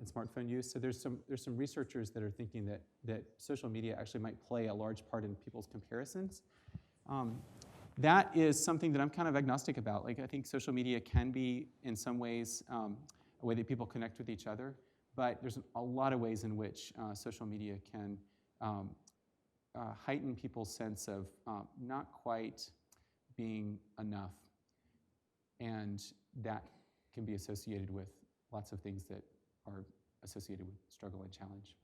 smartphone use. So there's some researchers that are thinking that social media actually might play a large part in people's comparisons. That is something that I'm kind of agnostic about. Like, I think social media can be, in some ways, a way that people connect with each other, but there's a lot of ways in which social media can heighten people's sense of not quite being enough, and that can be associated with lots of things that are associated with struggle and challenge.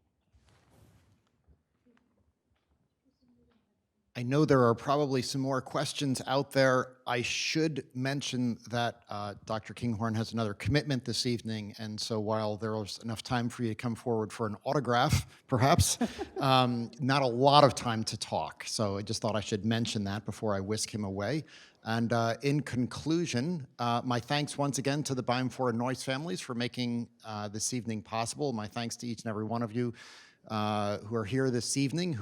I know there are probably some more questions out there. I should mention that Dr. Kinghorn has another commitment this evening, and so while there was enough time for you to come forward for an autograph, perhaps, not a lot of time to talk. So I just thought I should mention that before I whisk him away. And in conclusion, my thanks once again to the Beimfohr-Neuss families for making this evening possible. My thanks to each and every one of you who are here this evening,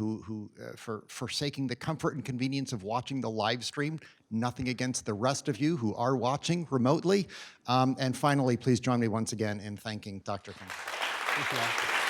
for forsaking the comfort and convenience of watching the live stream. Nothing against the rest of you who are watching remotely. And finally, please join me once again in thanking Dr. King. Thank you all.